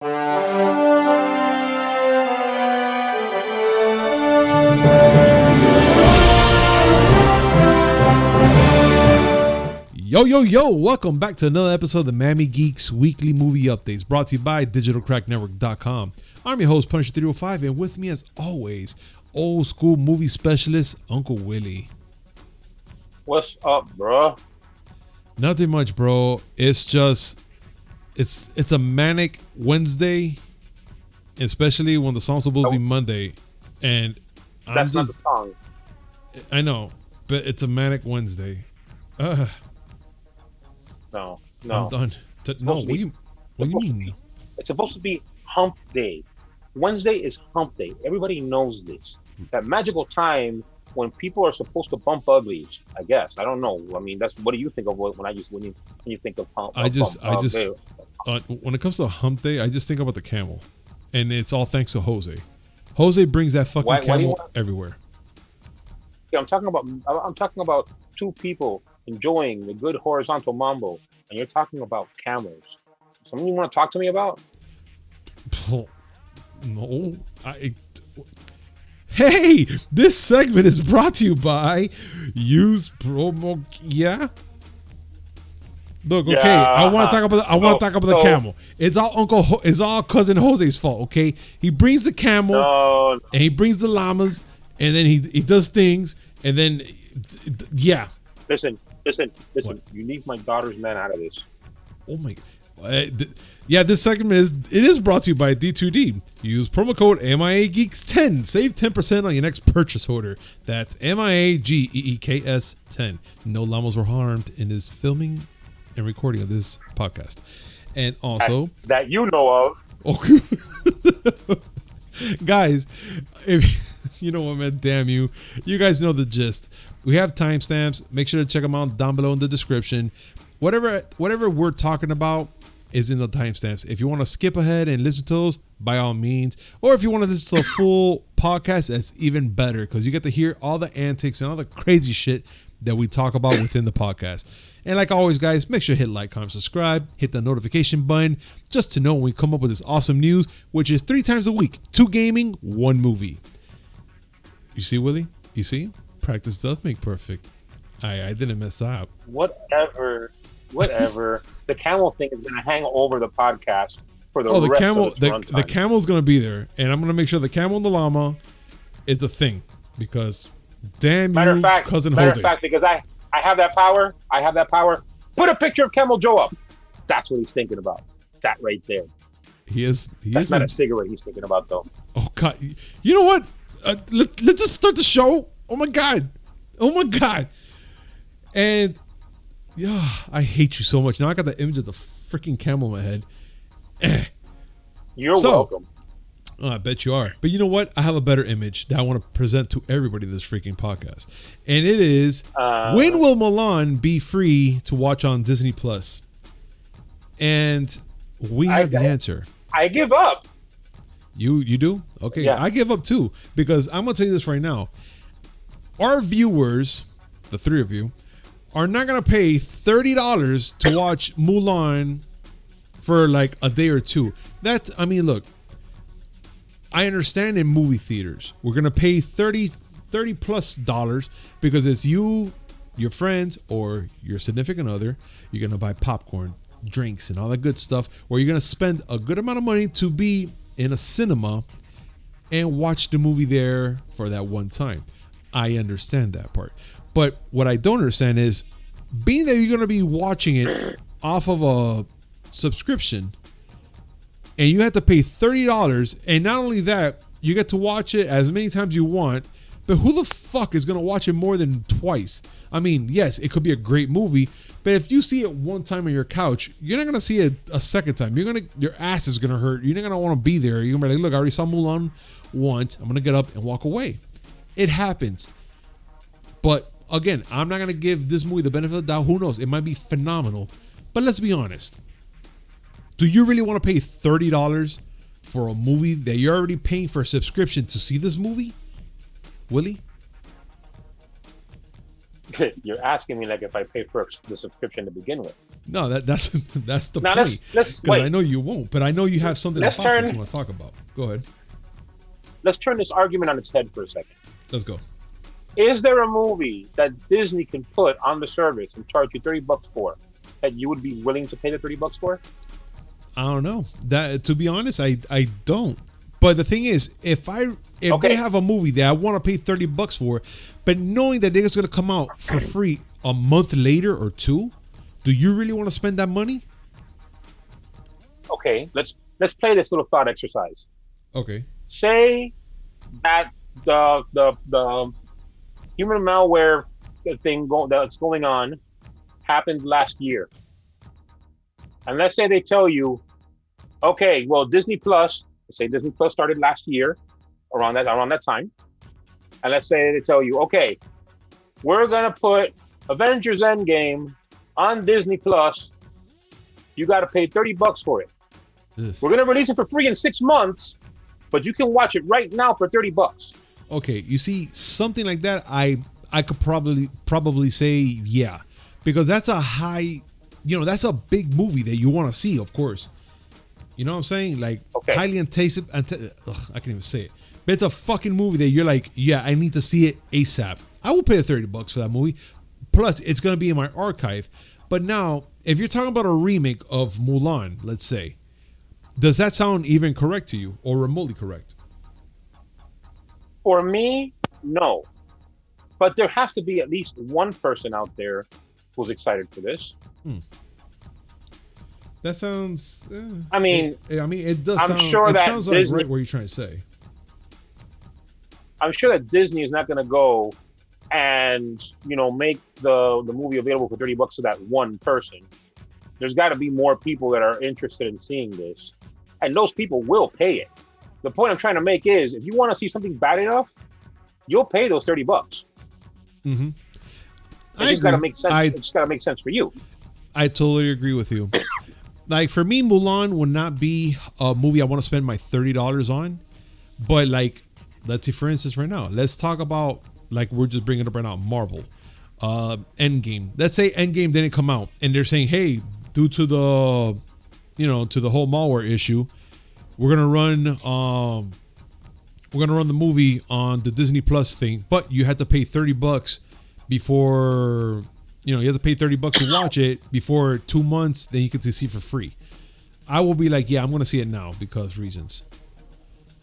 Yo, welcome back to another episode of the Mammy Geeks Weekly Movie Updates, brought to you by digitalcracknetwork.com. I'm your host, Punisher305, and with me as always, old school movie specialist, Uncle Willie. What's up, bro? Nothing much, bro. It's just, it's a manic Wednesday, especially when the song's supposed to be Monday. And that's not the song. I know, but it's a manic Wednesday. No. I'm done. What do you mean? It's supposed to be hump day. Wednesday is hump day. Everybody knows this. That magical time when people are supposed to bump uglies, I guess. I don't know. I mean, what do you think of when you think of hump? When it comes to hump day, I just think about the camel. And it's all thanks to Jose. Jose brings that fucking camel everywhere. Yeah, I'm talking about two people enjoying the good horizontal mambo, and you're talking about camels. Something you want to talk to me about? No, Hey, this segment is brought to you by Use Promo. Yeah. Look, okay. Yeah. I want to talk about the camel. It's all cousin Jose's fault. Okay, he brings the camel, and he brings the llamas, and then he does things, and then yeah. Listen. What? You leave my daughter's man out of this. Oh my. Yeah, this segment is brought to you by D2D. Use promo code MIAGeeks10. Save 10% on your next purchase order. That's MIAGEEKS10. No llamas were harmed in this filming and recording of this podcast. And also that you know of. Okay. Guys, if you know what, man, damn you. You guys know the gist. We have timestamps. Make sure to check them out down below in the description. Whatever we're talking about is in the timestamps. If you want to skip ahead and listen to those, by all means. Or if you want to listen to a full podcast, that's even better because you get to hear all the antics and all the crazy shit that we talk about within the podcast. And like always, guys, make sure to hit like, comment, subscribe, hit the notification button just to know when we come up with this awesome news, which is 3 times a week. 2 gaming, 1 movie. You see, Willie? You see? Practice does make perfect. I didn't mess up. Whatever. The camel thing is going to hang over the podcast for the rest camel. Of its the camel's going to be there, and I'm going to make sure the camel and the llama is a thing because damn you, cousin Jose. Matter of fact, because I have that power. Put a picture of Camel Joe up. That's what he's thinking about. That right there. That's not a cigarette he's thinking about, though. Oh God! You know what? Let's just start the show. Oh my God! And yeah, I hate you so much. Now I got the image of the freaking camel in my head. You're welcome. I bet you are. But you know what? I have a better image that I want to present to everybody in this freaking podcast. And it is, when will Mulan be free to watch on Disney Plus? And we have the answer. I give up. You do? Okay. Yeah. I give up too. Because I'm going to tell you this right now. Our viewers, the 3 of you, are not going to pay $30 to watch Mulan for like a day or 2. Look, I understand in movie theaters, we're going to pay $30 plus because it's you, your friends, or your significant other. You're going to buy popcorn, drinks, and all that good stuff, or you're going to spend a good amount of money to be in a cinema and watch the movie there for that one time. I understand that part. But what I don't understand is, being that you're going to be watching it off of a subscription and you have to pay $30, and not only that, you get to watch it as many times you want, but who the fuck is going to watch it more than twice? I mean, yes, it could be a great movie, but if you see it one time on your couch, you're not going to see it a second time. Your ass is going to hurt. You're not going to want to be there. You're going to be like, look, I already saw Mulan once. I'm going to get up and walk away. It happens. But again, I'm not going to give this movie the benefit of the doubt. Who knows? It might be phenomenal. But let's be honest. Do you really want to pay $30 for a movie that you're already paying for a subscription to see this movie? Willie? You're asking me like if I pay for the subscription to begin with. No, that's the Now point. let's wait. I know you won't, but I know you have something about this you want to talk about. Go ahead. Let's turn this argument on its head for a second. Let's go. Is there a movie that Disney can put on the service and charge you $30 for that you would be willing to pay the $30 for? I don't know. That, to be honest, I don't. But the thing is, if they have a movie that I want to pay $30 for, but knowing that it's going to come out for free a month later or two, do you really want to spend that money? Okay, let's play this little thought exercise. Okay. Say that the human malware thing that's going on happened last year. And let's say they tell you, okay, well, Disney Plus, say Disney Plus started last year, around that time. And let's say they tell you, okay, we're gonna put Avengers Endgame on Disney Plus. You got to pay $30 for it. Ugh. We're gonna release it for free in 6 months, but you can watch it right now for $30. Okay, you see, something like that, I could probably say yeah, because that's a high, that's a big movie that you want to see, of course. You know what I'm saying? Like, highly anticipated. I can't even say it. But it's a fucking movie that you're like, yeah, I need to see it ASAP. I will pay the $30 for that movie. Plus, it's going to be in my archive. But now, if you're talking about a remake of Mulan, let's say, does that sound even correct to you or remotely correct? For me, no. But there has to be at least one person out there who's excited for this. That sounds. I mean, it does. I'm sure that sounds Disney, like right what you're trying to say. I'm sure that Disney is not going to go and make the movie available for $30 to that one person. There's got to be more people that are interested in seeing this, and those people will pay it. The point I'm trying to make is, if you want to see something bad enough, you'll pay those $30. Mm-hmm. It just got to make sense. It just got to make sense for you. I totally agree with you. Like, for me, Mulan would not be a movie I want to spend my $30 on. But, like, let's see, for instance, right now, let's talk about, like, we're just bringing it up right now, Marvel. Endgame. Let's say Endgame didn't come out, and they're saying, hey, due to the, to the whole malware issue, we're gonna run the movie on the Disney Plus thing, but you had to pay $30 before. You have to pay $30 to watch it before 2 months. Then you get to see it for free. I will be like, yeah, I'm going to see it now because reasons.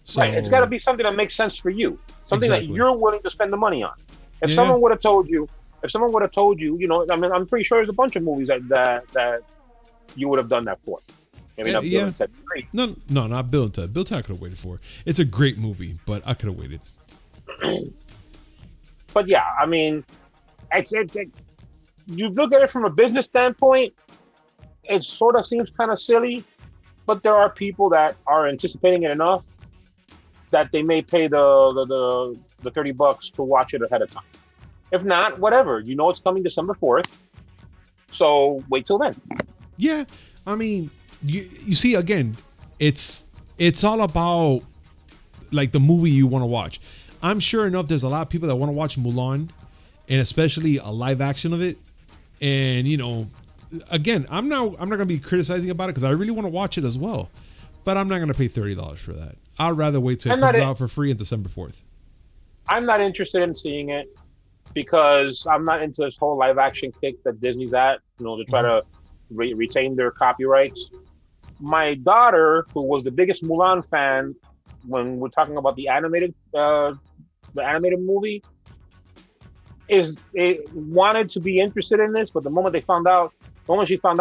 So, right. It's got to be something that makes sense for you. Something that you're willing to spend the money on. If someone would have told you, I'm pretty sure there's a bunch of movies that you would have done that for. Bill and Ted 3. No, not Bill and Ted. Bill and Ted I could have waited for. It's a great movie, but I could have waited. But yeah, I mean, you look at it from a business standpoint, it sort of seems kind of silly, but there are people that are anticipating it enough that they may pay the $30 to watch it ahead of time. If not, whatever. It's coming December 4th, so wait till then. Yeah, I mean, you see, again, it's all about like the movie you want to watch. I'm sure enough there's a lot of people that want to watch Mulan, and especially a live action of it. And again, I'm not gonna be criticizing about it because I really want to watch it as well, but I'm not gonna pay $30 for that. I'd rather wait till it comes out for free on December 4th. I'm not interested in seeing it because I'm not into this whole live action kick that Disney's at, to try to retain their copyrights. My daughter, who was the biggest Mulan fan when we're talking about the animated movie, wanted to be interested in this, but the moment she found out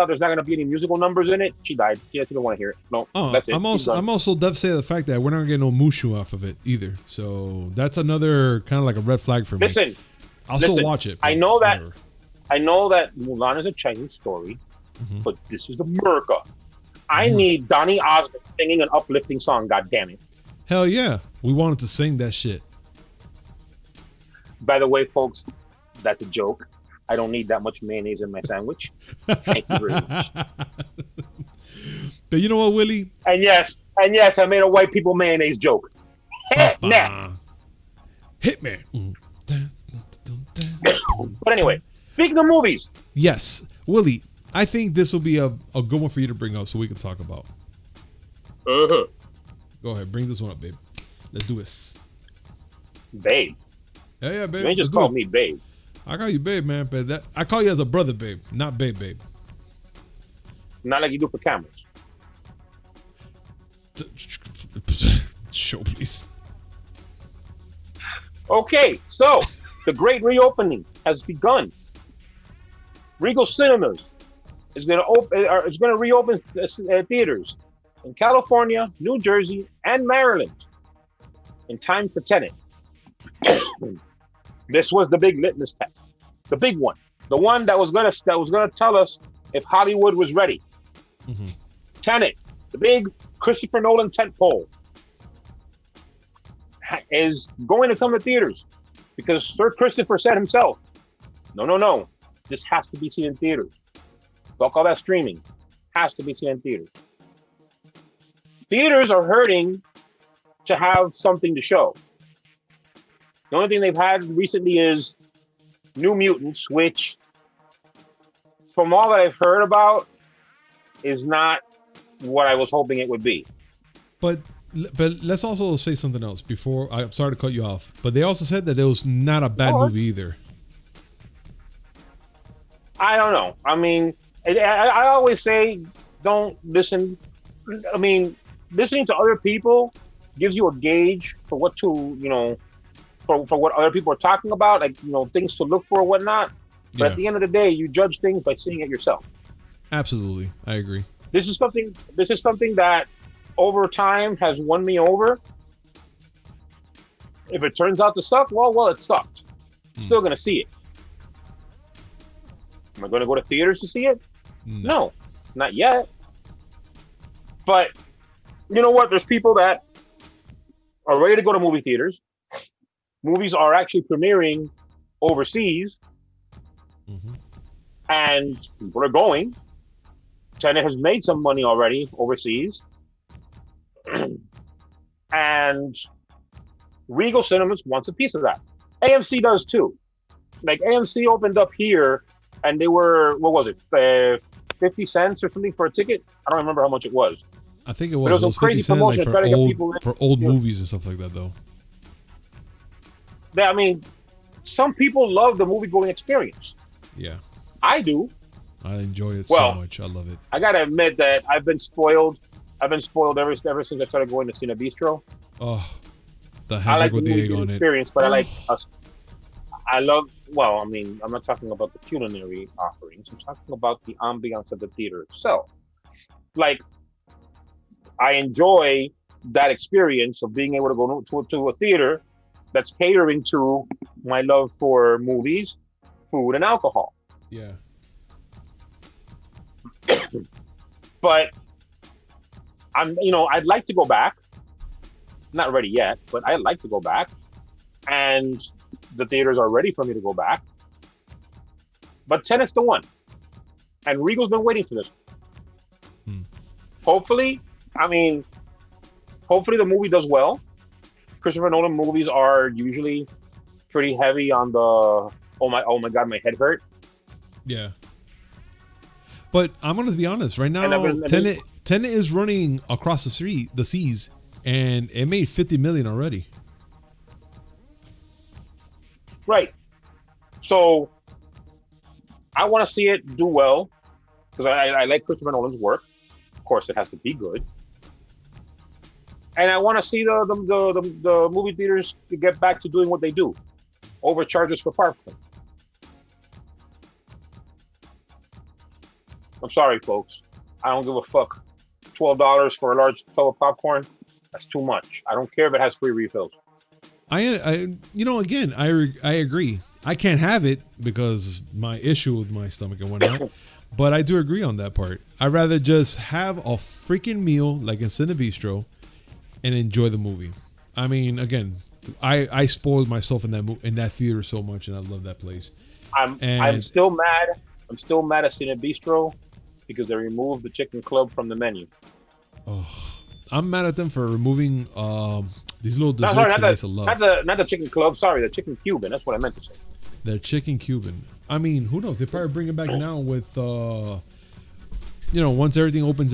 there's not going to be any musical numbers in it, she died. She didn't want to hear it. No, that's it. I'm also devastated at the fact that we're not getting no Mushu off of it either. So that's another kind of like a red flag for me. I'll still watch it. I know that Mulan is a Chinese story, but this is America. I need Donny Osmond singing an uplifting song. God damn it! Hell yeah, we wanted to sing that shit. By the way, folks, that's a joke. I don't need that much mayonnaise in my sandwich. Thank you very much. But you know what, Willie? And yes, I made a white people mayonnaise joke. Hit me. But anyway, speaking of movies. Yes, Willie, I think this will be a good one for you to bring up so we can talk about. Uh-huh. Go ahead, bring this one up, babe. Let's do this. Babe. Yeah, babe. You ain't just call me babe. I call you babe, man, but I call you as a brother, babe, not babe. Not like you do for cameras. Show, please. Okay, so the great reopening has begun. Regal Cinemas is going to reopen theaters in California, New Jersey, and Maryland in time for Tenet. This was the big litmus test, the big one, the one that was gonna tell us if Hollywood was ready. Mm-hmm. Tenet, the big Christopher Nolan tentpole, is going to come to theaters because Sir Christopher said himself, no, this has to be seen in theaters. Fuck all that streaming, has to be seen in theaters. Theaters are hurting to have something to show. The only thing they've had recently is New Mutants, which, from all that I've heard about, is not what I was hoping it would be. But let's also say something else before. I'm sorry to cut you off, but they also said that it was not a bad movie either. I don't know. I mean, I always say don't listen. I mean, listening to other people gives you a gauge for what to, for what other people are talking about, like, things to look for or whatnot. But at the end of the day, you judge things by seeing it yourself. Absolutely. I agree. This is something that over time has won me over. If it turns out to suck, well, it sucked. Still going to see it. Am I going to go to theaters to see it? No, not yet. But you know what? There's people that are ready to go to movie theaters. Movies are actually premiering overseas, and people are going. Tenet has made some money already overseas, and Regal Cinemas wants a piece of that. AMC does too. Like AMC opened up here, and they were, what was it, 50 cents or something for a ticket? I don't remember how much it was. I think it was. It was a crazy promotion to try to get people in. For old movies and stuff like that, though. I mean, some people love the movie-going experience. Yeah. I do. I enjoy it so much. I love it. I gotta admit that I've been spoiled. Ever since I started going to Cine Bistro. Oh, the hamburger with the egg on it. Experience, but I love. Well, I mean, I'm not talking about the culinary offerings. I'm talking about the ambiance of the theater itself. Like, I enjoy that experience of being able to go to a theater that's catering to my love for movies, food, and alcohol. Yeah. But I'd like to go back. Not ready yet, but I'd like to go back. And the theaters are ready for me to go back. But Tenet's the one. And Regal's been waiting for this. Hopefully the movie does well. Christopher Nolan movies are usually pretty heavy on the oh my god, my head hurt. Yeah. But I'm gonna be honest, right now Tenet is running across the seas, and it made 50 million already. Right. So I want to see it do well because I like Christopher Nolan's work. Of course, it has to be good. And I want to see the movie theaters to get back to doing what they do. Overcharges for popcorn. I'm sorry, folks. I don't give a fuck. $12 for a large tub of popcorn, that's too much. I don't care if it has free refills. I agree. I can't have it because my issue with my stomach and whatnot. But I do agree on that part. I'd rather just have a freaking meal like in Cine Bistro and enjoy the movie. I mean, again, I spoiled myself in that theater so much, and I love that place. I'm still mad. I'm still mad at Cine Bistro because they removed the chicken club from the menu. Oh, I'm mad at them for removing these little desserts that I love. Not the chicken club. Sorry, the chicken Cuban. That's what I meant to say. The chicken Cuban. I mean, who knows? They probably bring it back now with once everything opens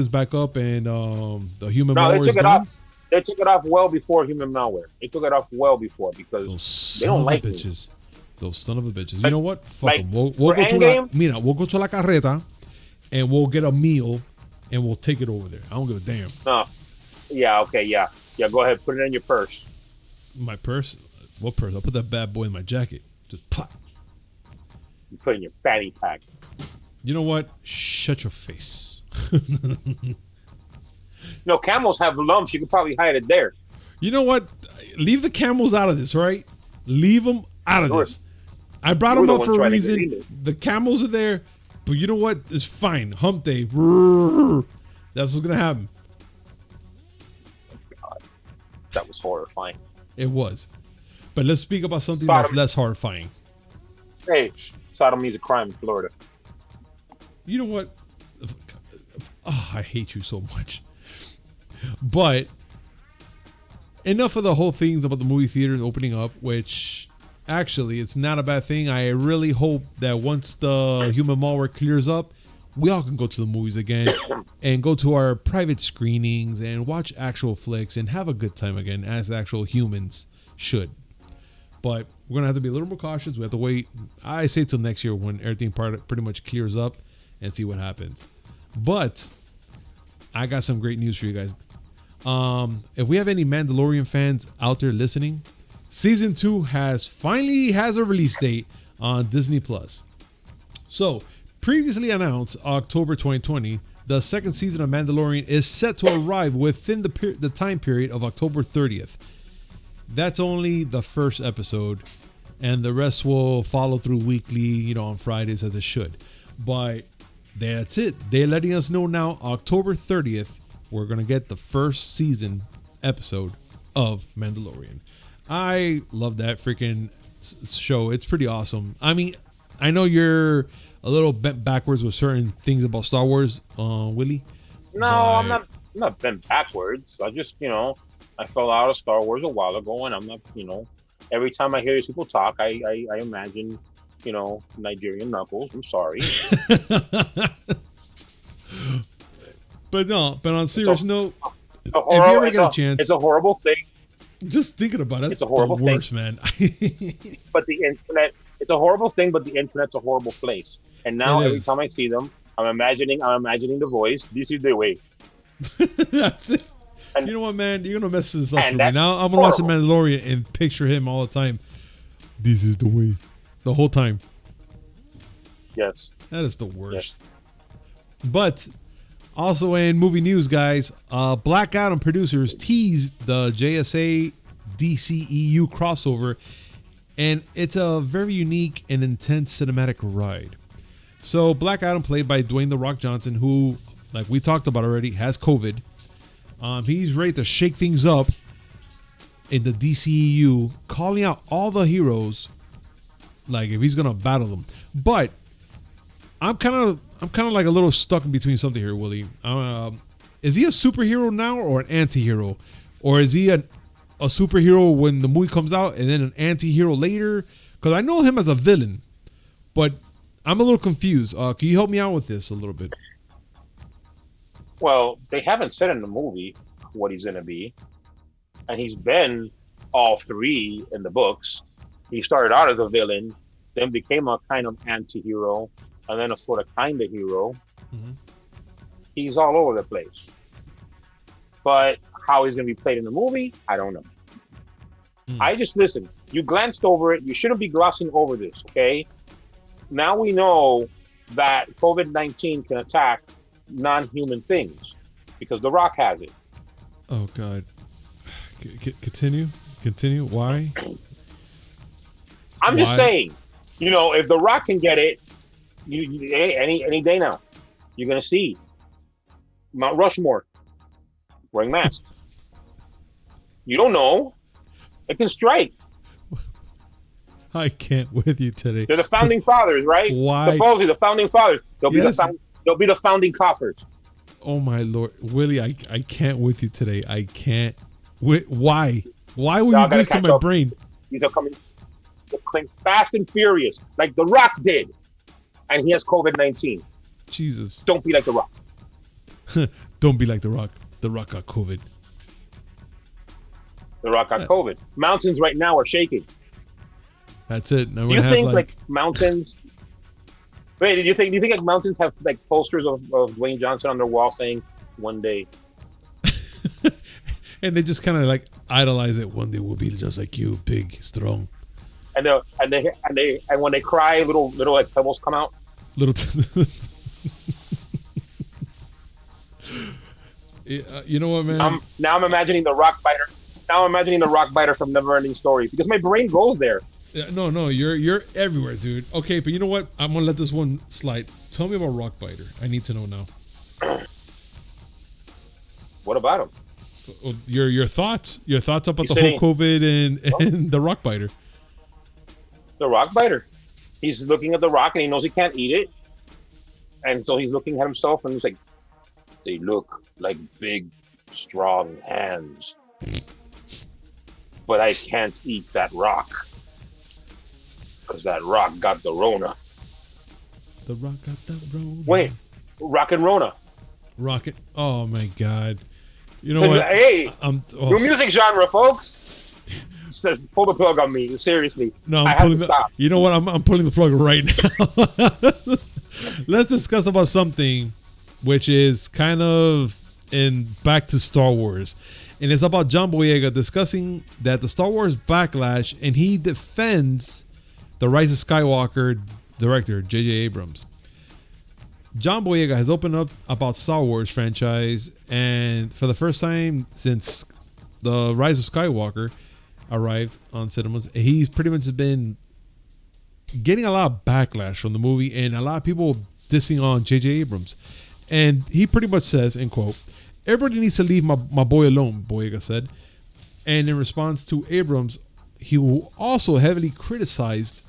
back up and the human No, malware they is took it gone. off. They took it off well before human malware. They took it off well before because Those they son don't of like a me. bitches. Those son of a bitches. You Like- know what? Fuck like, them. We'll for go to Endgame- we'll go to La Carreta and we'll get a meal and we'll take it over there. I don't give a damn. No. Yeah. Okay. Yeah. Yeah. Go ahead. Put it in your purse. My purse? What purse? I'll put that bad boy in my jacket. Just pop. You put it in your fanny pack. You know what? Shut your face. No, camels have lumps. You could probably hide it there. You know what? Leave the camels out of this, right? Leave them out of this. I brought them You're the up one for a trying to get reason. in it. The camels are there, but you know what? It's fine. Hump day. That's what's gonna happen. God, that was horrifying. It was. But let's speak about something Sodom. that's less horrifying. Hey, sodomy is a crime in Florida. You know what? Oh, I hate you so much. But enough of the whole things about the movie theaters opening up, which actually it's not a bad thing. I really hope that once the human malware clears up, we all can go to the movies again and go to our private screenings and watch actual flicks and have a good time again as actual humans should. But we're gonna have to be a little more cautious. We have to wait. I say till next year when everything pretty much clears up and see what happens. But I got some great news for you guys. If we have any Mandalorian fans out there listening, season 2 finally has a release date on Disney Plus. So, previously announced October 2020, the second season of Mandalorian is set to arrive within the time period of October 30th. That's only the first episode, and the rest will follow through weekly, on Fridays as it should. But that's it. They're letting us know now, October 30th, we're going to get the first season episode of Mandalorian. I love that freaking show. It's pretty awesome. I mean, I know you're a little bent backwards with certain things about Star Wars, Willie. No, I'm not bent backwards. I just, I fell out of Star Wars a while ago, and I'm not, every time I hear these people talk, I imagine, Nigerian knuckles. I'm sorry. But on serious note, if you horrible, ever get a chance, it's a horrible thing. Just thinking about it, It's a horrible the worst, man. But the internet, it's a horrible thing, but the internet's a horrible place. And now It every is. time I see them, I'm imagining the voice. This is the way. That's it. And- You know what, man? You're gonna mess this up and for me. that's Now I'm gonna watch the horrible. Mandalorian and picture him all the time. This is the way. The whole time. Yes. That is the worst. But also in movie news, guys, Black Adam producers teased the JSA DCEU crossover, and it's a very unique and intense cinematic ride. So Black Adam, played by Dwayne "The Rock" Johnson, who, like we talked about already, has COVID. He's ready to shake things up in the DCEU, calling out all the heroes, like if he's gonna battle them. But I'm kind of like a little stuck in between something here, Willie. Is he a superhero now or an anti-hero? Or is he a superhero when the movie comes out and then an anti-hero later? Because I know him as a villain, but I'm a little confused. Can you help me out with this a little bit? Well, they haven't said in the movie what he's going to be. And he's been all three in the books. He started out as a villain, then became a kind of anti-hero, and then a sort of kind of hero. Mm-hmm. He's all over the place. But how he's going to be played in the movie, I don't know. I just, listen, you glanced over it. You shouldn't be glossing over this, okay? Now we know that COVID-19 can attack non-human things because The Rock has it. Oh, God. Continue. Why? I'm just saying, if The Rock can get it, any day now, you're going to see Mount Rushmore wearing masks. You don't know. It can strike. I can't with you today. They're the founding fathers, right? Why? Supposedly the founding fathers. They'll Yes. be the founding coffers. Oh, my Lord. Willie, I can't with you today. I can't. Why? Why would Y'all you do gotta this to catch my up. brain? These are coming fast and furious, like The Rock did, and he has COVID-19. Jesus. Don't be like The Rock. Don't be like The Rock. The Rock got COVID. The Rock got COVID. Mountains right now are shaking. That's it. Do you think like mountains? Wait, do you think like mountains have like posters of Dwayne Johnson on their wall saying "One day"? And they just kind of like idolize it. One day we'll be just like you, big, strong. And when they cry, little like pebbles come out. You know what, man? Now I'm imagining the rock biter. Now I'm imagining the rock biter from Neverending Story because my brain goes there. Yeah, no, you're everywhere, dude. Okay, but you know what? I'm gonna let this one slide. Tell me about Rockbiter. I need to know now. What about him? Your thoughts about the whole COVID and the Rockbiter. The Rockbiter. He's looking at the rock and he knows he can't eat it, and so he's looking at himself and he's like, "They look like big, strong hands, but I can't eat that rock." Because that rock got the Rona. The rock got the Rona. Wait, Rock and Rona. Rocket. Oh my God. You know what? Hey, new music genre, folks. Pull the plug on me. Seriously. No, I'm pulling stop. You know what? I'm pulling the plug right now. Let's discuss about something which is kind of back to Star Wars. And it's about John Boyega discussing that the Star Wars backlash, and he defends the Rise of Skywalker director, J.J. Abrams. John Boyega has opened up about Star Wars franchise, and for the first time since the Rise of Skywalker arrived on cinemas, he's pretty much been getting a lot of backlash from the movie and a lot of people dissing on J.J. Abrams. And he pretty much says, in quote, "Everybody needs to leave my boy alone," Boyega said. And in response to Abrams, he also heavily criticized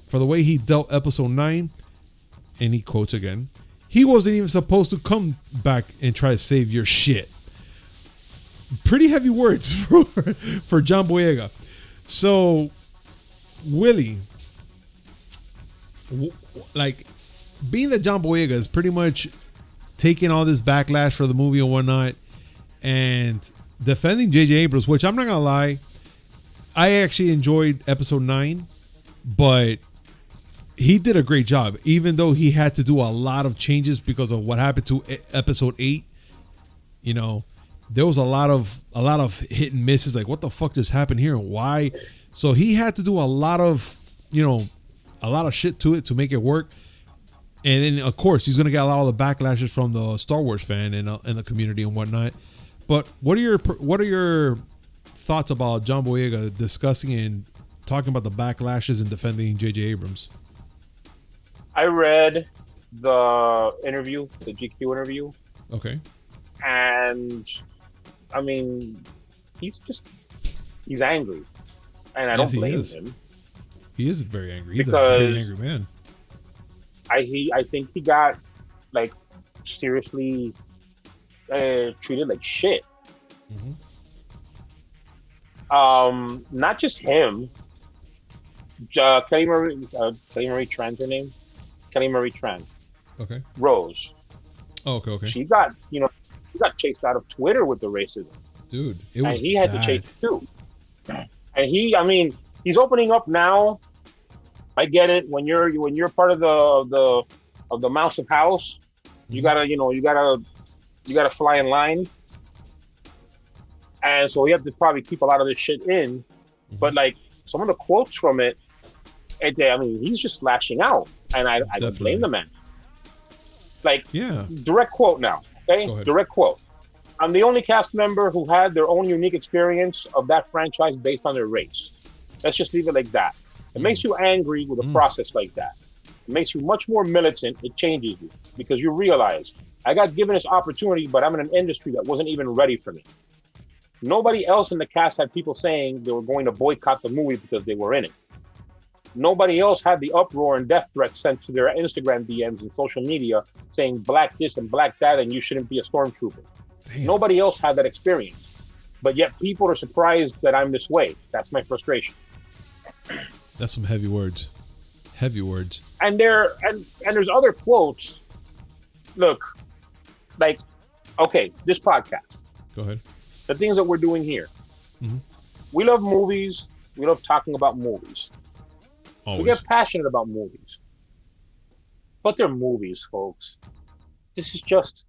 for the way he dealt episode 9, and he quotes again, "He wasn't even supposed to come back and try to save your shit." Pretty heavy words for John Boyega. So, Willie, like, being that John Boyega is pretty much taking all this backlash for the movie and whatnot, and defending J.J. Abrams, which I'm not gonna lie, I actually enjoyed episode 9, but he did a great job, even though he had to do a lot of changes because of what happened to episode 8. You know, there was a lot of hit and misses, like what the fuck just happened here and why. So he had to do a lot of shit to it to make it work. And then of course he's gonna get a lot of the backlashes from the Star Wars fan and the community and whatnot. But what are your thoughts about John Boyega discussing and talking about the backlashes and defending J.J. Abrams? I read the interview, the GQ interview. Okay. And I mean, he's angry, and I don't blame him. He is very angry. He's a very angry man. I think he got like seriously treated like shit. Mm-hmm. Not just him. Kelly Marie Tran's her name. Kelly Marie Tran. Okay. Rose. Oh, okay. She got chased out of Twitter with the racism. Dude, and he had to chase too. And he's opening up now. I get it. When you're part of the mouse of house, you gotta fly in line. And so we have to probably keep a lot of this shit in. Mm-hmm. But like some of the quotes from it, he's just lashing out, and I don't blame the man. Like, direct quote now, okay? Direct quote. "I'm the only cast member who had their own unique experience of that franchise based on their race." Let's just leave it like that. It makes you angry with a process like that. It makes you much more militant. It changes you because you realize, I got given this opportunity, but I'm in an industry that wasn't even ready for me. Nobody else in the cast had people saying they were going to boycott the movie because they were in it. Nobody else had the uproar and death threats sent to their Instagram DMs and social media saying black this and black that and you shouldn't be a stormtrooper. Damn. Nobody else had that experience. But yet people are surprised that I'm this way. That's my frustration. That's some heavy words. Heavy words. And there's other quotes look, like, okay, this podcast, Go ahead. the things that we're doing here. Mm-hmm. We love movies. We love talking about movies. Always. We get passionate about movies. But they're movies, folks. This is just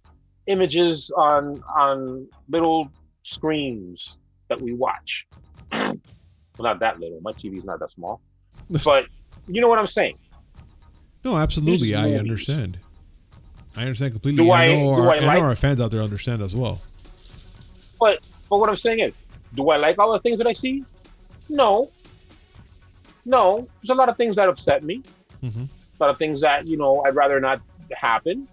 images on little screens that we watch. Well, not that little. My TV's not that small. But you know what I'm saying? No, absolutely. I understand. I understand completely. I know our fans out there understand as well. But what I'm saying is, do I like all the things that I see? No. There's a lot of things that upset me. Mm-hmm. A lot of things that, I'd rather not happen.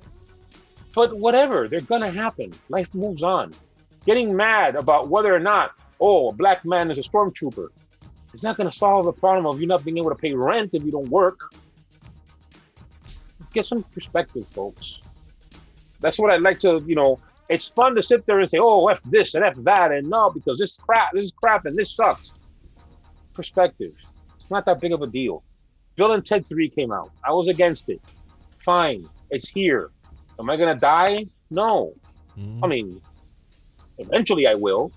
But whatever, they're gonna happen. Life moves on. Getting mad about whether or not, a black man is a stormtrooper, it's not gonna solve the problem of you not being able to pay rent if you don't work. Get some perspective, folks. That's what I'd like to, it's fun to sit there and say, F this and F that, and no, because this is crap, and this sucks. Perspective. It's not that big of a deal. Bill and Ted 3 came out. I was against it. Fine. It's here. Am I going to die? No. I mean, eventually I will.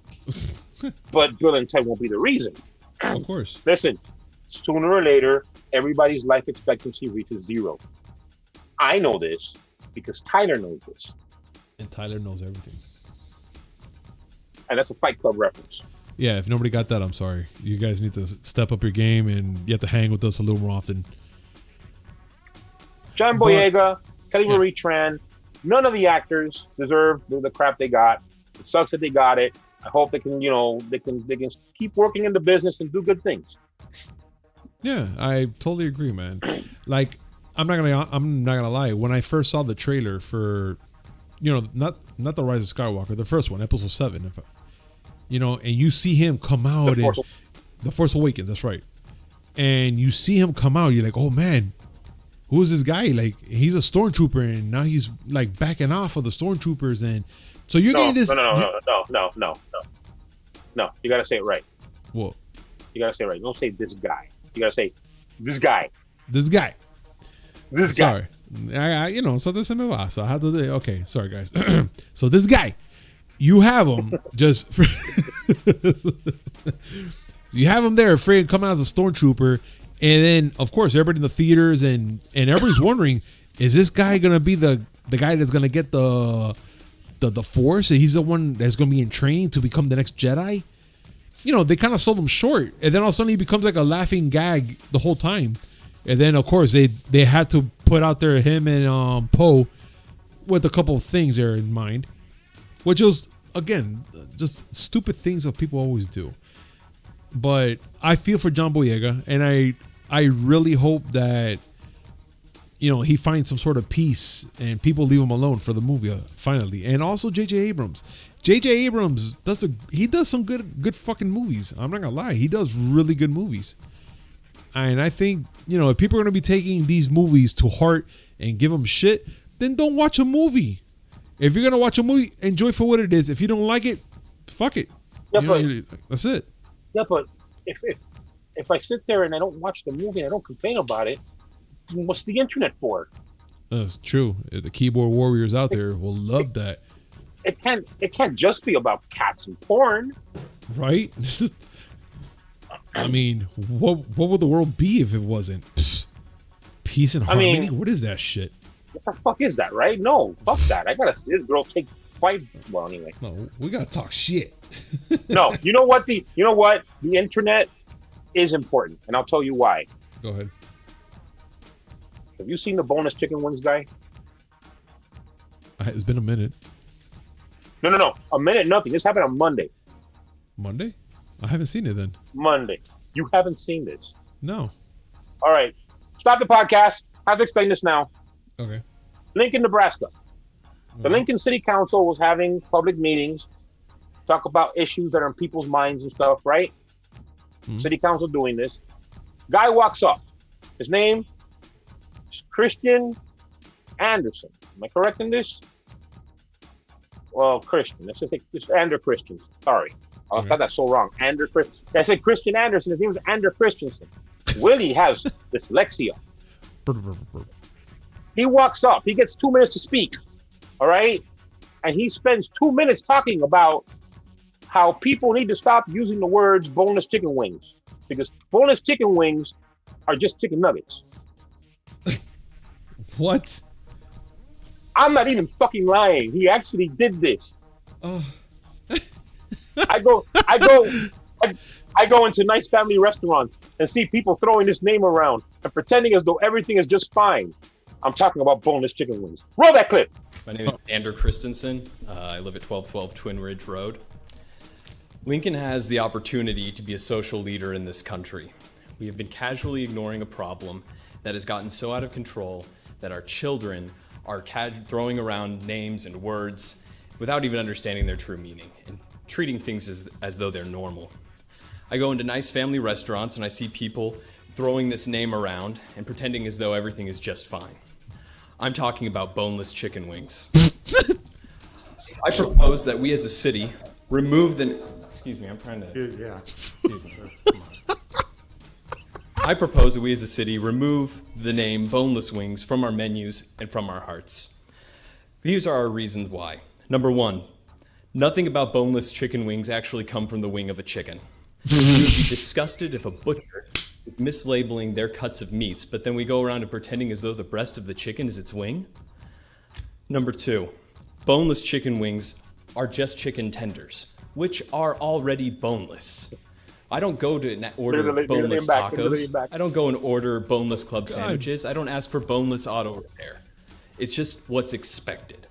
But Bill and Ted won't be the reason. Of course. Listen, sooner or later, everybody's life expectancy reaches 0. I know this because Tyler knows this. And Tyler knows everything. And that's a Fight Club reference. Yeah, if nobody got that, I'm sorry. You guys need to step up your game, and you have to hang with us a little more often. John Boyega, Kelly Marie Tran, none of the actors deserve the crap they got. It sucks that they got it. I hope they can, they can keep working in the business and do good things. Yeah, I totally agree, man. Like, I'm not gonna lie. When I first saw the trailer for, not the Rise of Skywalker, the first one, Episode 7, and you see him come out The Force Awakens, that's right. And you see him come out, you're like, oh man, who is this guy? Like, he's a stormtrooper, and now he's like backing off of the stormtroopers, and so you're getting this. No. You gotta say it right. What? You gotta say it right. Don't say this guy. You gotta say this guy. This guy. This sorry. guy. Something se me va, so I have to say, okay, sorry guys. So this guy, you have him just. You have him there, afraid coming out as a stormtrooper, and then of course everybody in the theaters and everybody's wondering, is this guy gonna be the guy that's gonna get the Force, and he's the one that's gonna be in training to become the next Jedi? They kind of sold him short, and then all of a sudden he becomes like a laughing gag the whole time. And then of course they had to put out there him and Poe with a couple of things there in mind, which was again just stupid things that people always do. But I feel for John Boyega, and I really hope that he finds some sort of peace and people leave him alone for the movie finally. And also J.J. Abrams. J.J. Abrams does some good fucking movies. I'm not gonna lie, he does really good movies. And I think if people are gonna be taking these movies to heart and give them shit, then don't watch a movie. If you're gonna watch a movie, enjoy for what it is. If you don't like it, fuck it. Yeah, that's it. Yeah, but if I sit there and I don't watch the movie and I don't complain about it, what's the internet for? That's true. The keyboard warriors out there will love that. It can't just be about cats and porn, right? I mean, what would the world be if it wasn't? Peace and harmony. I mean, what is that shit? What the fuck is that, right? No, fuck that. I gotta see this girl take quite well. Anyway, no, we gotta talk shit. No, you know what? The internet is important, and I'll tell you why. Go ahead. Have you seen the boneless chicken wings guy? It's been a minute. No. A minute, nothing. This happened on Monday. Monday? I haven't seen it then. Monday. You haven't seen this? No. All right. Stop the podcast. I have to explain this now. Okay. Lincoln, Nebraska. The Lincoln City Council was having public meetings, talk about issues that are in people's minds and stuff, right? Mm-hmm. City Council doing this. Guy walks up. His name is Christian Anderson. Am I correct in this? Well, Christian. Let's just say it's Ander Christian. Sorry. I got that so wrong. Ander Christian. I said Christian Anderson. His name is Ander Christensen. Willie has dyslexia. He walks up. He gets 2 minutes to speak. All right, and he spends 2 minutes talking about how people need to stop using the words boneless chicken wings because boneless chicken wings are just chicken nuggets. What? I'm not even fucking lying. He actually did this. Oh. I go into nice family restaurants and see people throwing this name around and pretending as though everything is just fine. I'm talking about boneless chicken wings. Roll that clip. My name is Andrew Christensen. I live at 1212 Twin Ridge Road. Lincoln has the opportunity to be a social leader in this country. We have been casually ignoring a problem that has gotten so out of control that our children are throwing around names and words without even understanding their true meaning and treating things as though they're normal. I go into nice family restaurants and I see people throwing this name around and pretending as though everything is just fine. I'm talking about boneless chicken wings. I propose that we as a city remove the... Excuse me, I'm trying to... Yeah. Excuse me. Come on. I propose that we as a city remove the name boneless wings from our menus and from our hearts. These are our reasons why. Number one, nothing about boneless chicken wings actually come from the wing of a chicken. We would be disgusted if a butcher is mislabeling their cuts of meats, but then we go around and pretending as though the breast of the chicken is its wing. Number two, boneless chicken wings are just chicken tenders, which are already boneless. I don't go to order boneless tacos. I don't go and order boneless club sandwiches. I don't ask for boneless auto repair. It's just what's expected.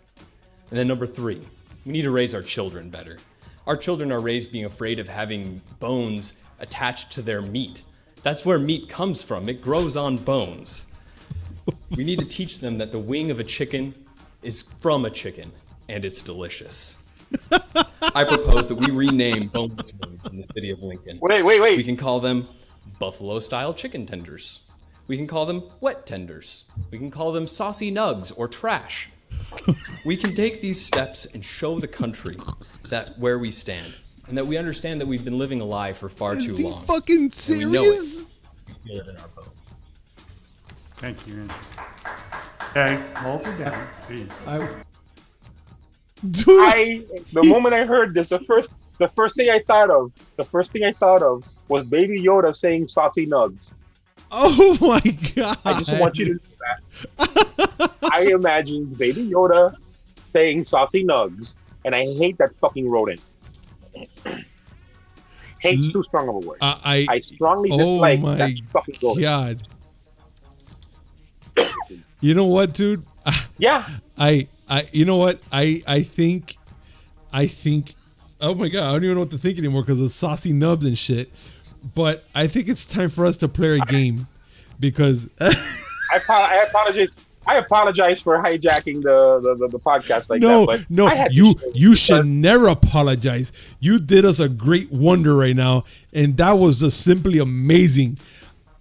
And then number three, we need to raise our children better. Our children are raised being afraid of having bones attached to their meat. That's where meat comes from. It grows on bones. We need to teach them that the wing of a chicken is from a chicken, and it's delicious. I propose that we rename boneless wings in the city of Lincoln. Wait. We can call them buffalo-style chicken tenders. We can call them wet tenders. We can call them saucy nugs or trash. We can take these steps and show the country that where we stand and that we understand that we've been living a lie for far too long. Is he fucking serious? And we know it. We feel it in our bones. Thank you. Okay, hold it down. Please. The moment I heard this, the first thing I thought of was Baby Yoda saying saucy nugs. Oh my god! I just want you to know that. I imagined Baby Yoda saying saucy nugs, and I hate that fucking rodent. Hate's too strong of a word. I strongly dislike that fucking rodent. God. You know what, dude? Yeah. You know what? I think. Oh my god! I don't even know what to think anymore because of saucy nubs and shit. But I think it's time for us to play a game because I apologize for hijacking the podcast like that. No, you should never apologize. You did us a great wonder right now, and that was just simply amazing.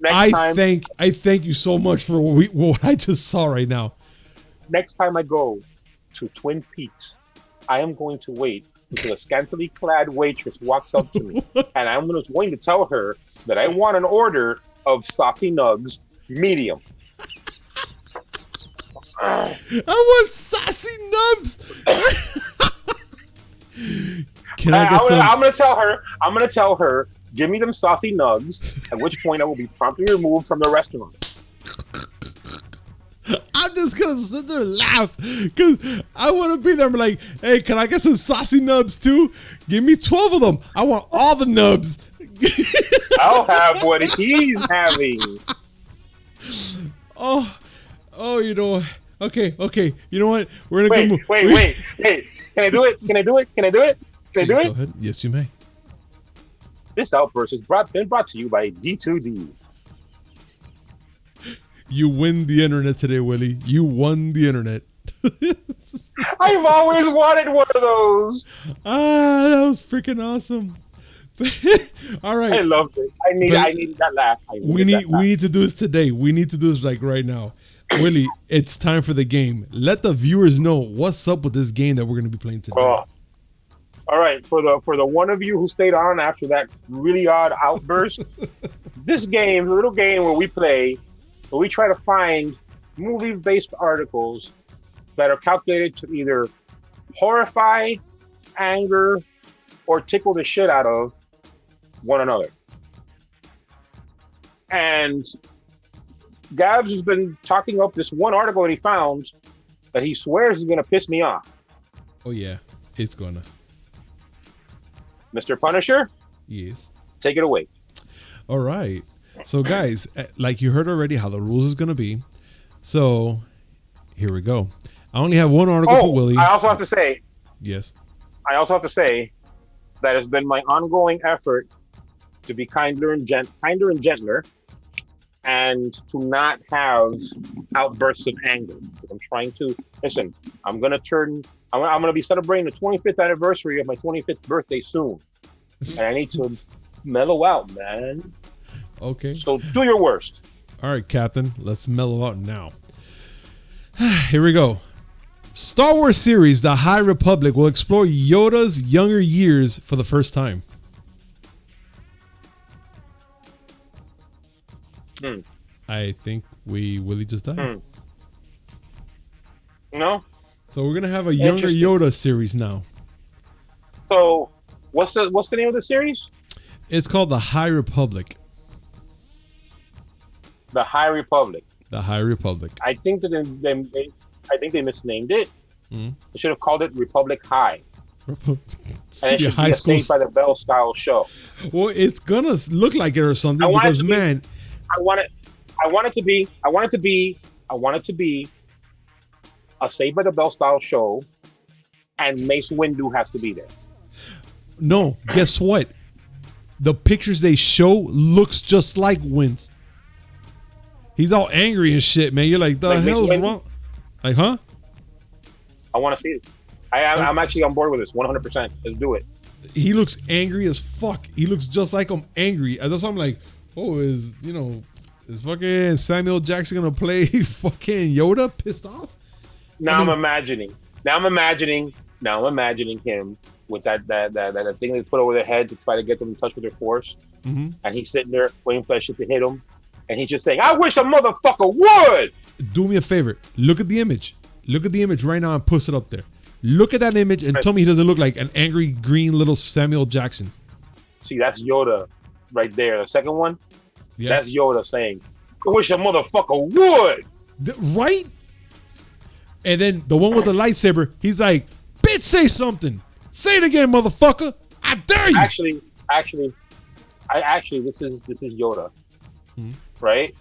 I thank you so much for what I just saw right now. Next time I go to Twin Peaks, I am going to wait until a scantily clad waitress walks up to me, and I'm going to tell her that I want an order of saucy nugs, medium. I want saucy nubs. I'm gonna tell her, give me them saucy nugs, at which point I will be promptly removed from the restaurant. I'm just gonna sit there and laugh because I want to be there. I'm like, hey, can I get some saucy nubs too? Give me 12 of them. I want all the nubs. I'll have what he's having. Oh, you know. Okay. You know what? We're gonna go. Wait. Can I do it? Please go ahead. Yes, you may. This outburst has been brought to you by D2D. You win the internet today, Willie. You won the internet. I've always wanted one of those. That was freaking awesome. All right. I loved it. I needed that laugh. We need to do this today. We need to do this like right now. Willie, it's time for the game. Let the viewers know what's up with this game that we're going to be playing today. All right, for the one of you who stayed on after that really odd outburst, this game is a little game where we try to find movie-based articles that are calculated to either horrify, anger, or tickle the shit out of one another. And Gabs has been talking up this one article that he found that he swears is going to piss me off. Oh, yeah. It's going to. Mr. Punisher? Yes. Take it away. All right. So, guys, like you heard already how the rules is going to be. So, here we go. I only have one article for Willie. I also have to say. Yes. I also have to say that it's been my ongoing effort to be kinder and gentler, and to not have outbursts of anger. I'm trying to listen. I'm gonna be celebrating the 25th anniversary of my 25th birthday soon, and I need to mellow out, man. Okay. So do your worst. All right, Captain. Let's mellow out now. Here we go. Star Wars series The High Republic will explore Yoda's younger years for the first time. I think Willie just died. No? So we're gonna have a younger Yoda series now. So what's the name of the series? It's called The High Republic. The High Republic. The High Republic. I think that they misnamed it. They should have called it Republic High. And it should be a Saved by the Bell style show. Well, it's gonna look like it or something because man, I want it to be a Saved by the Bell style show, and Mace Windu has to be there. No, guess what? The pictures they show looks just like Wins. He's all angry and shit, man. You're like, the hell's wrong? Like, huh? I want to see it. I'm actually on board with this 100%. Let's do it. He looks angry as fuck. He looks just like I'm angry. And that's why I'm like, is fucking Samuel Jackson gonna play fucking Yoda pissed off? I'm imagining him with that thing they put over their head to try to get them in touch with their force. And he's sitting there waiting for that shit to hit him. And he's just saying, I wish a motherfucker would. Do me a favor. Look at the image. Look at the image right now and post it up there. Look at that image and tell me he doesn't look like an angry green little Samuel Jackson. See, that's Yoda right there. The second one, that's Yoda saying, I wish a motherfucker would. Right? And then the one with the lightsaber, he's like, bitch, say something. Say it again, motherfucker. I dare you. Actually, this is Yoda. Right?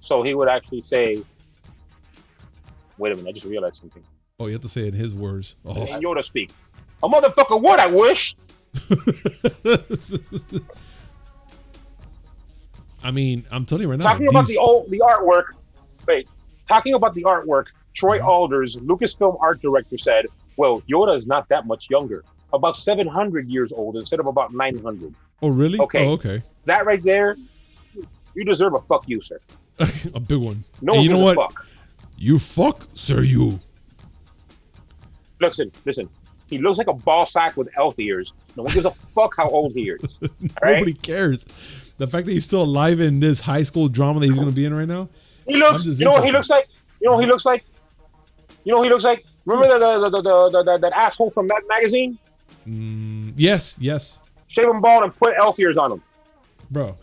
So he would actually say, wait a minute, I just realized something. Oh, you have to say it in his words. Oh. And Yoda speak. A motherfucker would, I wish. I mean, I'm telling you right now. Talking about the artwork. Wait, talking about the artwork, Troy Alders, Lucasfilm art director, said, well, Yoda is not that much younger. About 700 years old instead of about 900. Oh, really? Okay. Oh, okay. That right there, you deserve a fuck you, sir. A big one. No one gives a fuck. You fuck, sir, you. Listen. He looks like a ball sack with elf ears. No one gives a fuck how old he is. Nobody cares. The fact that he's still alive in this high school drama that he's going to be in right now. He looks. You know what he looks like? You know what he looks like? Remember that asshole from Mad Magazine? Yes. Shave him bald and put elf ears on him. Bro,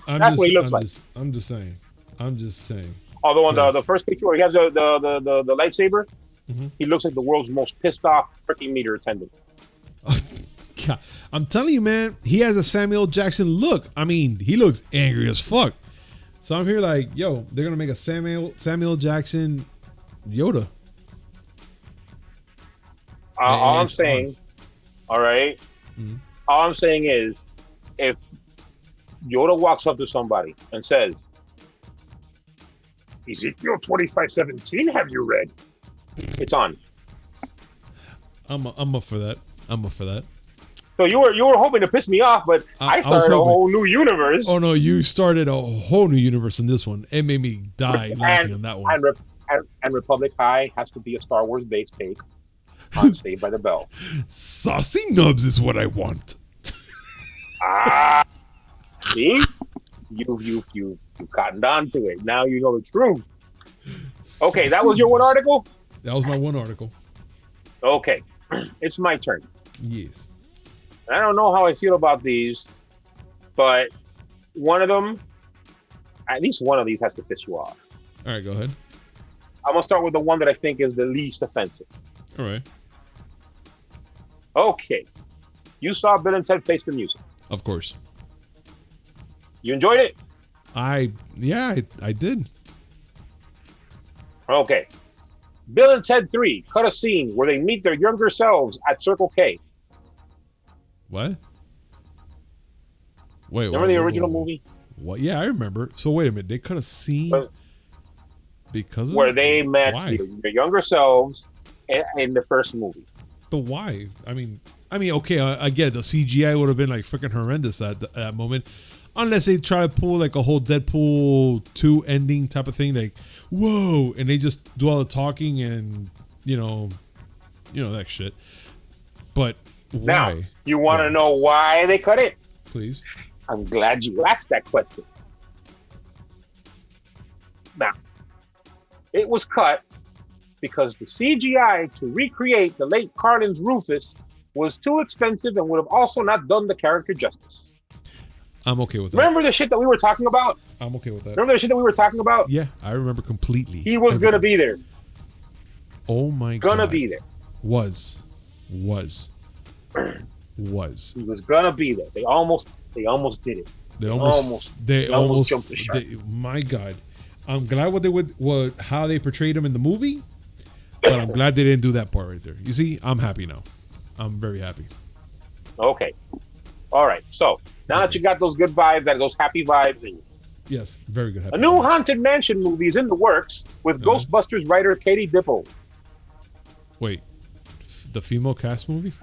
that's what he looks like. I'm just saying. Although on the first picture where he has the lightsaber, he looks like the world's most pissed off turkey meter attendant. God. I'm telling you, man, he has a Samuel Jackson look. I mean, he looks angry as fuck. So I'm here like, yo, they're gonna make a Samuel Jackson Yoda. All I'm saying, all right. All I'm saying is, if Yoda walks up to somebody and says, Ezekiel 25:17, have you read? It's on. I'm up for that. So you were hoping to piss me off, but I started a whole new universe. Oh no, you started a whole new universe in this one. It made me die laughing on that one. And Republic High has to be a Star Wars based take on Saved by the Bell. Saucy nubs is what I want. See, you cottoned on to it. Now you know the truth. Okay, that was your one article. That was my one article. Okay, it's my turn. Yes. I don't know how I feel about these, but one of them, at least one of these has to piss you off. All right, go ahead. I'm gonna start with the one that I think is the least offensive. All right. Okay, you saw Bill and Ted Face the Music. Of course. You enjoyed it? I did. Okay. Bill and Ted 3 cut a scene where they meet their younger selves at Circle K. What? Wait. Remember the original movie? What? Yeah, I remember. So wait a minute. They cut a scene because of where they met their younger selves in the first movie. But why? I mean, okay, I get it. The CGI would have been like freaking horrendous at that moment, unless they try to pull like a whole Deadpool 2 ending type of thing, like whoa, and they just do all the talking and you know that shit. But why? Now, you want to know why they cut it? Please. I'm glad you asked that question. Now, it was cut because the CGI to recreate the late Carlin's Rufus was too expensive and would have also not done the character justice. I'm okay with that. Remember the shit that we were talking about? I'm okay with that. Remember the shit that we were talking about? Yeah, I remember completely. He was going to be there. Oh my God. Gonna be there. Was. He was gonna be there. They almost did it. They almost jumped the shark. My God. I'm glad how they portrayed him in the movie, but I'm glad they didn't do that part right there. You see, I'm happy now. I'm very happy. Okay. All right. So now that you got those good vibes, those happy vibes in you. Yes, very good. A new Haunted Mansion movie is in the works with Ghostbusters writer Katie Dipple. Wait, the female cast movie?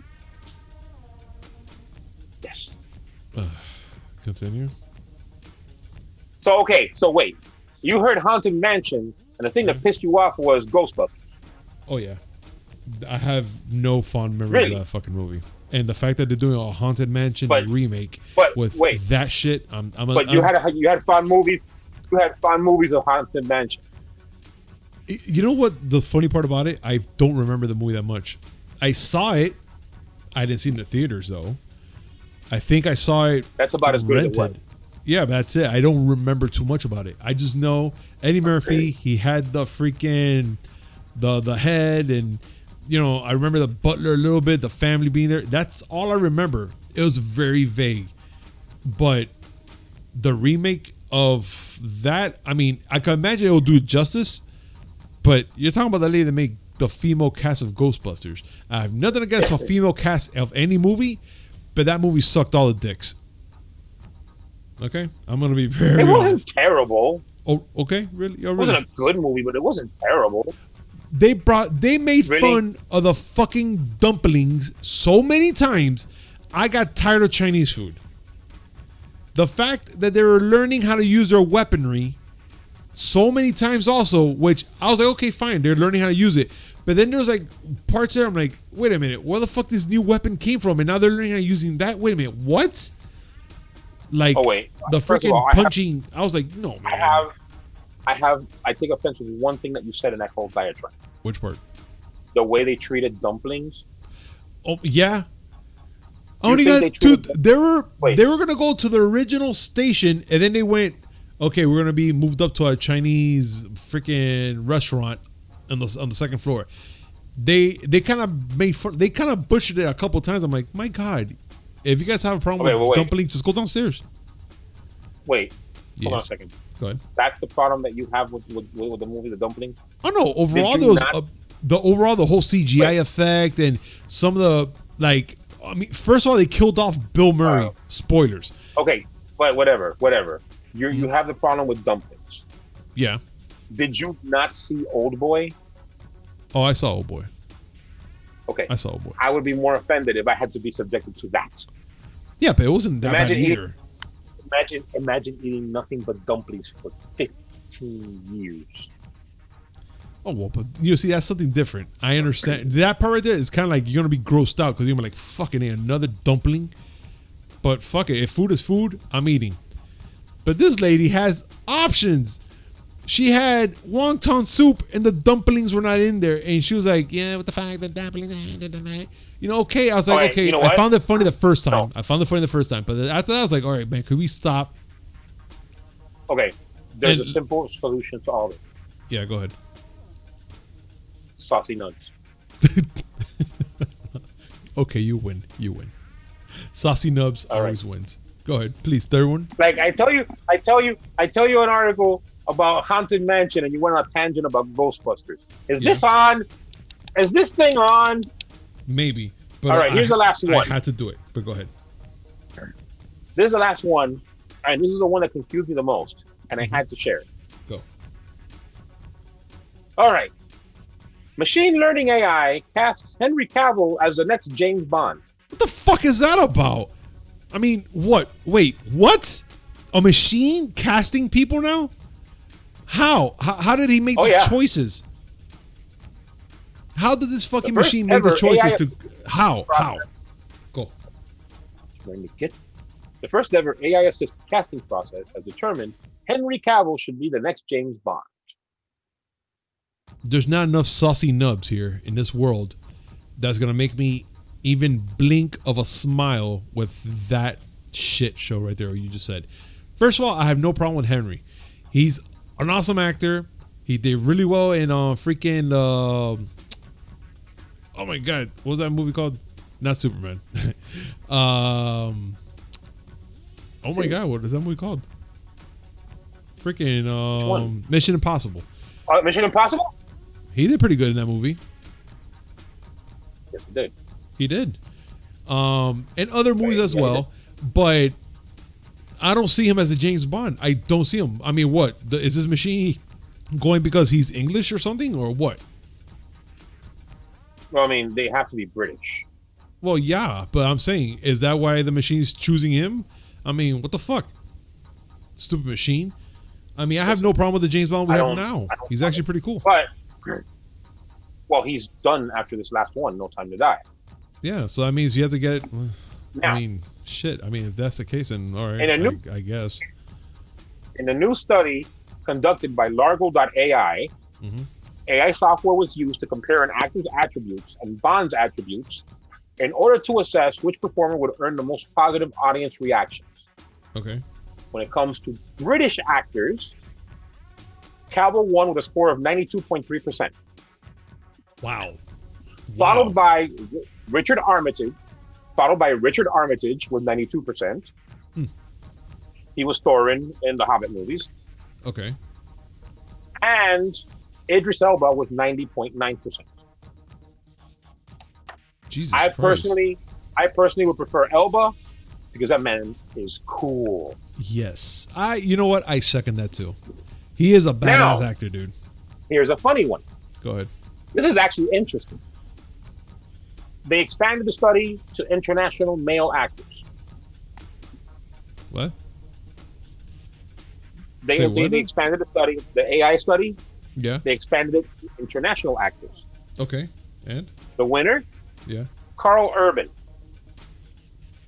Yes. Continue. So wait. You heard Haunted Mansion, and the thing that pissed you off was Ghostbusters. Oh yeah, I have no fond memories of that fucking movie, and the fact that they're doing a Haunted Mansion remake with that shit, you had fond movies. You had fond movies of Haunted Mansion. You know what? The funny part about it, I don't remember the movie that much. I saw it. I didn't see it in the theaters though. I think I saw it. That's about as good rented. as it was. Yeah, that's it. I don't remember too much about it. I just know Eddie Murphy. He had the freaking the head, and I remember the butler a little bit, the family being there. That's all I remember. It was very vague, but the remake of that, I mean, I can imagine it will do it justice. But you're talking about the lady that made the female cast of Ghostbusters. I have nothing against a female cast of any movie, but that movie sucked all the dicks. Okay, I'm gonna be very. It wasn't terrible. Oh, okay, really? Oh, really? It wasn't a good movie, but it wasn't terrible. They made fun of the fucking dumplings so many times. I got tired of Chinese food. The fact that they were learning how to use their weaponry so many times also, which I was like, okay, fine, they're learning how to use it. But then there's like parts there I'm like, wait a minute, where the fuck this new weapon came from? And now they're learning how to using that. Wait a minute, what? Like the freaking punching. I was like, no, man. I take offense with one thing that you said in that whole diatribe. Which part? The way they treated dumplings. Oh yeah. They were gonna go to the original station, and then they went, okay, we're gonna be moved up to a Chinese freaking restaurant on the second floor. They kind of made fun. They kind of butchered it a couple times. I'm like, my God, if you guys have a problem with dumplings, just go downstairs. Hold on a second. Go ahead. That's the problem that you have with the movie The Dumpling? Oh no, overall the whole CGI effect and some of the first of all, they killed off Bill Murray. Spoilers. Okay, but whatever. You have the problem with dumplings. Yeah. Did you not see Old Boy? Oh, I saw Old Boy. Okay. I saw Old Boy. I would be more offended if I had to be subjected to that. Yeah, but it wasn't that bad either. Imagine eating nothing but dumplings for 15 years. Oh, well, but you see, that's something different. I understand. That part right there is kind of like you're going to be grossed out because you're going to be like, fucking another dumpling. But fuck it. If food is food, I'm eating. But this lady has options. she had wonton soup and the dumplings were not in there, and she was like, "Yeah, with the fact that dumplings." Okay. I was like, okay. You know I found it funny the first time. No. I found it funny the first time, but after that, I was like, all right, man, could we stop? Okay, there's a simple solution to all of it. Yeah, go ahead. Saucy nuts. Okay, you win. Saucy Nubs always wins. Go ahead, please. Third one. Like I tell you an article about Haunted Mansion, and you went on a tangent about Ghostbusters. Is this on? Is this thing on? Maybe. But all right, here's the last one. I had to do it, but go ahead. This is the last one, and this is the one that confused me the most, and I had to share it. Go. All right. Machine learning AI casts Henry Cavill as the next James Bond. What the fuck is that about? I mean, what? Wait, what? A machine casting people now? How? How did he make the choices? How did this fucking machine make the choices to... How? Go. The first ever AI-assisted casting process has determined Henry Cavill should be the next James Bond. There's not enough saucy nubs here in this world that's going to make me even blink of a smile with that shit show right there, what you just said. First of all, I have no problem with Henry. He's an awesome actor. He did really well in freaking... oh my god, what was that movie called? Not Superman. Oh my god, what is that movie called? Freaking Mission Impossible. Mission Impossible? He did pretty good in that movie. Yes, he did. He did. And other movies as well. But I don't see him as a James Bond. I don't see him. I mean, what? Is this machine going because he's English or something? Or what? Well, I mean, they have to be British. Well, yeah. But I'm saying, is that why the machine's choosing him? I mean, what the fuck? Stupid machine. I mean, I have no problem with the James Bond we have now. He's actually pretty cool. But, well, he's done after this last one, No Time to Die. Yeah, so that means you have to get it. Now, I mean, shit. I mean, if that's the case, then all right, I guess. In a new study conducted by Largo.ai, AI software was used to compare an actor's attributes and Bond's attributes in order to assess which performer would earn the most positive audience reactions. Okay. When it comes to British actors, Cavill won with a score of 92.3%. Wow. Followed by Richard Armitage with 92%. He was Thorin in the Hobbit movies. Okay. And Idris Elba with 90.9%. Jesus I Christ. personally would prefer Elba because that man is cool. Yes. You know what? I second that too. He is a badass actor, dude. Here's a funny one. Go ahead. This is actually interesting. They expanded the study to international male actors. What? They expanded the study, the AI study. Yeah. They expanded it to international actors. Okay. And? The winner? Yeah. Carl Urban.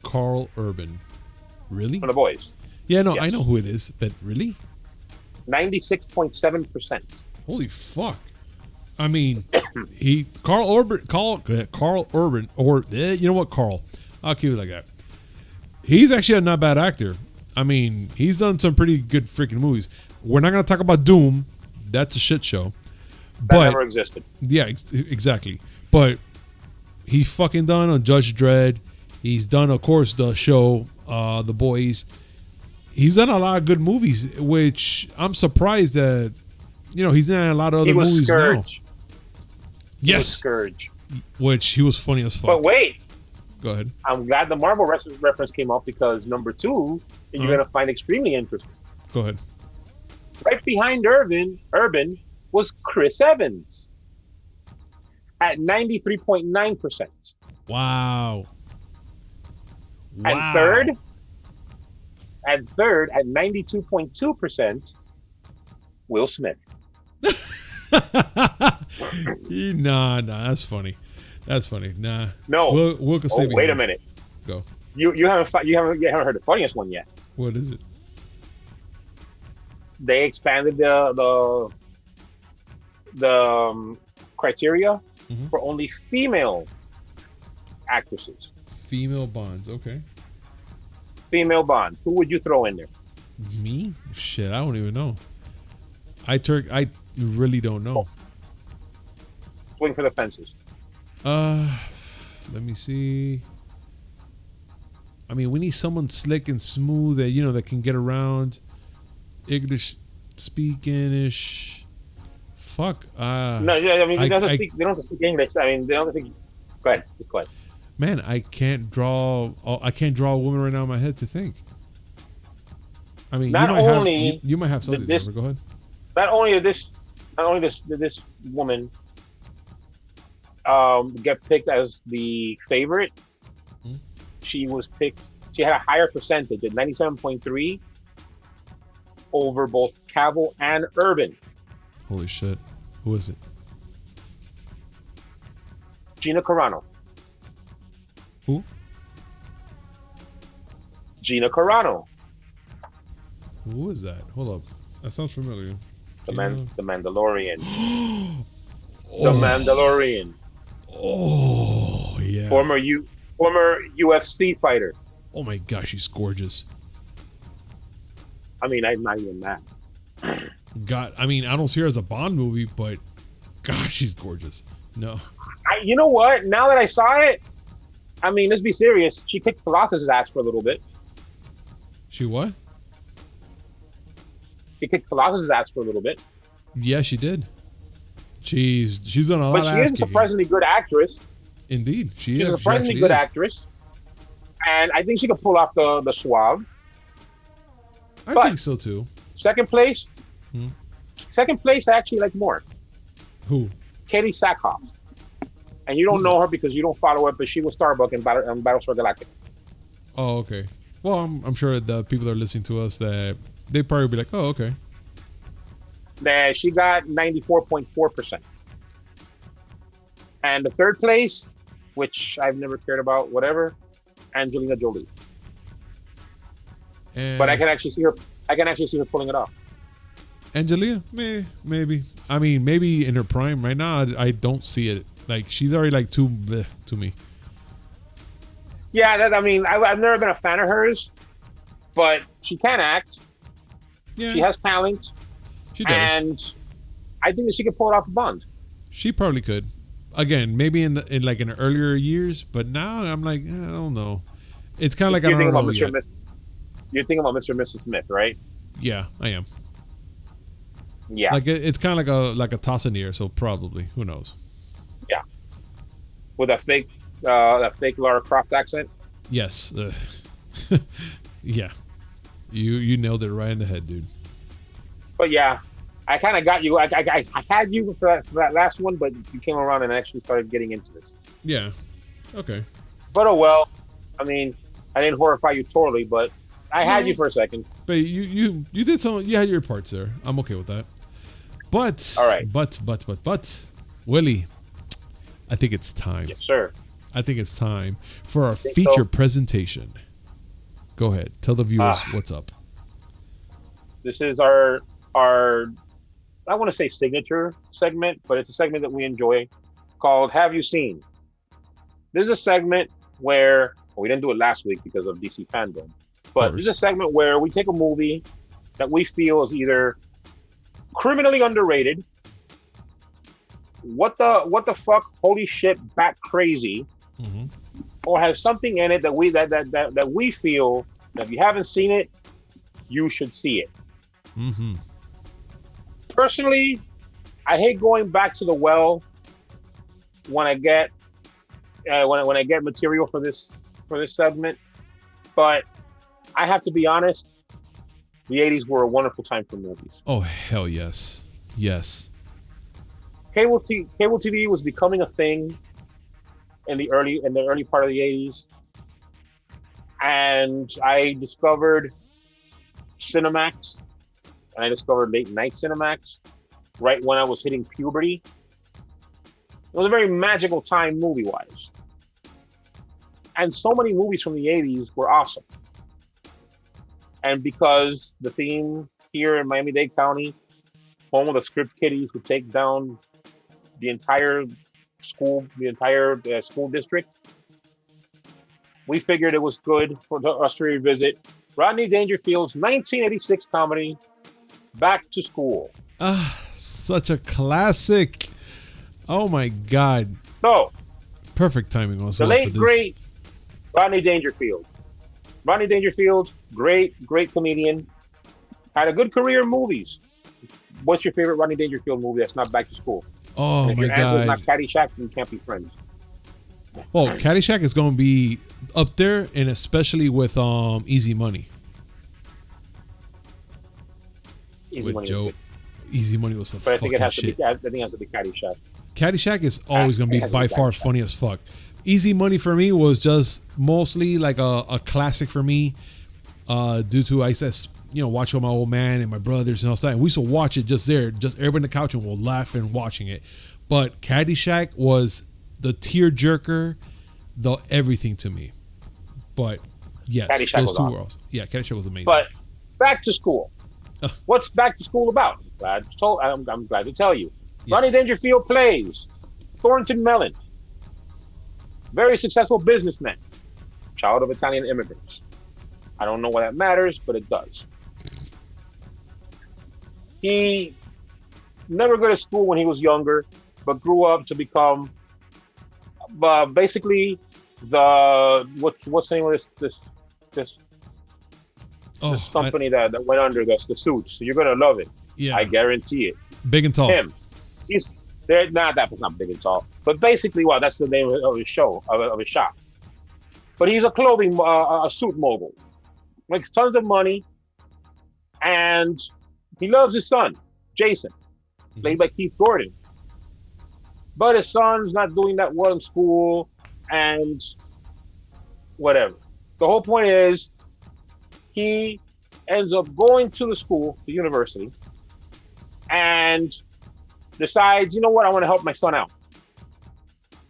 Carl Urban. Really? From The Boys. Yeah, no, Yes. I know who it is, but really? 96.7%. Holy fuck. I mean, Carl Urban, or you know what, Carl? I'll keep it like that. He's actually a not bad actor. I mean, he's done some pretty good freaking movies. We're not going to talk about Doom. That's a shit show. That never existed. Yeah, exactly. But he's fucking done on Judge Dredd. He's done, of course, the show, The Boys. He's done a lot of good movies, which I'm surprised that, he's in a lot of other movies Scourge. now. Yes. Scourge. Which he was funny as fuck. But wait. Go ahead. I'm glad the Marvel reference came up because number 2, you're going to find extremely interesting. Go ahead. Right behind Urban was Chris Evans at 93.9%. Wow. And third at 92.2%, Will Smith. Nah, that's funny. That's funny. Nah. No. Will can save wait a minute. Go. You haven't heard the funniest one yet. What is it? they expanded the criteria for only female actresses. Female Bonds, okay. Female Bond. Who would you throw in there? Me? Shit, I don't even know. I really don't know. Swing for the fences. Let me see. I mean, we need someone slick and smooth that that can get around. English speaking-ish. Fuck. No, yeah, I mean they don't have to speak English. I mean they don't have to speak. Go ahead. Just go ahead. Man, I can't draw a woman right now in my head to think. I mean, you might have something. Go ahead. Not only did this woman get picked as the favorite, she was picked. She had a higher percentage at 97.3 over both Cavill and Urban. Holy shit! Who is it? Gina Carano. Who? Gina Carano. Who is that? Hold up. That sounds familiar. The Mandalorian. The Mandalorian. Oh, yeah. Former UFC fighter. Oh my gosh, she's gorgeous. I mean, I'm not even mad. God, I mean, I don't see her as a Bond movie, but gosh, she's gorgeous. No. You know what? Now that I saw it, I mean, let's be serious. She kicked Colossus's ass for a little bit. She what? She kicked Colossus's ass for a little bit. Yeah, she did. She's done a lot of ass kicking. But she is a surprisingly good actress. Indeed, she is. She's a surprisingly good actress. And I think she could pull off the suave. I think so too. Second place? Second place, I actually like more. Who? Katie Sackhoff. And you don't know her because you don't follow her, but she was Starbuck in Battlestar Galactica. Oh, okay. Well, I'm sure the people that are listening to us, that they probably be like, oh, okay. She got 94.4%. And the third place, which I've never cared about, whatever, Angelina Jolie. But I can actually see her pulling it off. Angelina, maybe. I mean, maybe in her prime. Right now, I don't see it. Like, she's already like too bleh to me. Yeah, I've never been a fan of hers, but she can act. Yeah. She has talent. She does. And I think that she could pull it off a Bond. She probably could. Again, maybe in the earlier years, but now I'm like, I don't know. It's kind of like I don't know yet. You're thinking about Mr. and Mrs. Smith, right? Yeah, I am. Yeah. Like it's kind of like a toss in the air, so probably. Who knows? Yeah. With that fake Lara Croft accent? Yes. Yeah. You nailed it right in the head, dude. But yeah, I kind of got you. I had you for that last one, but you came around and actually started getting into this. Yeah. Okay. But oh well. I mean, I didn't horrify you totally, but I had you for a second. But you did some. You had your parts there. I'm okay with that. But all right. But Willie, I think it's time. Yes, sir. I think it's time for our feature presentation. Go ahead. Tell the viewers what's up. This is our I want to say signature segment, but it's a segment that we enjoy called Have You Seen? This is a segment where we didn't do it last week because of DC fandom, but this is a segment where we take a movie that we feel is either criminally underrated, what the fuck, holy shit, bat crazy, or has something in it that we feel that if you haven't seen it, you should see it. Personally, I hate going back to the well when I get when I get material for this segment, but I have to be honest, the 80s were a wonderful time for movies. Oh hell yes. Yes. Cable TV was becoming a thing in the early part of the 80s. And I discovered Cinemax, and I discovered late night Cinemax right when I was hitting puberty. It was a very magical time movie-wise. And so many movies from the 80s were awesome. And because the theme here in Miami-Dade County, home of the script kiddies who take down the entire school district. We figured it was good for us to revisit Rodney Dangerfield's 1986 comedy, Back to School. Such a classic. Oh my God. So, perfect timing also. The late, great Rodney Dangerfield. Rodney Dangerfield, great comedian. Had a good career in movies. What's your favorite Rodney Dangerfield movie that's not Back to School? Oh if my your answer is God. not Caddyshack, then you can't be friends. Well, Caddyshack is going to be up there, and especially with Easy Money. Easy With Money Joe. was good. Easy Money was the But I think fucking it has shit. to be. I think it has to be Caddyshack. Caddyshack is always going to it be has to by be far Caddyshack. funny as fuck. Easy Money for me was just mostly like a classic for me, due to I said watch with my old man and my brothers and all that. And we used to watch it just everybody on the couch and we'll laugh and watching it. But Caddyshack was the tear jerker, the everything to me. But yes, Caddyshack those was two awesome. were awesome. Yeah, Caddyshack was amazing. But Back to School. What's Back to School about? I'm glad to tell you. Yes. Rodney Dangerfield plays Thornton Mellon, very successful businessman, child of Italian immigrants. I don't know why that matters, but it does. He never go to school when he was younger, but grew up to become basically what's the name of this company that went under this, the Suits. So you're gonna love it. Yeah, I guarantee it. Big and Tall. Him. He's there. That was not Big and Tall, but basically, that's the name of his show, of his shop. But he's a clothing, a suit mogul, makes tons of money, and he loves his son, Jason, played by Keith Gordon. But his son's not doing that well in school, and whatever. The whole point is, he ends up going to the university, and decides, you know what, I want to help my son out.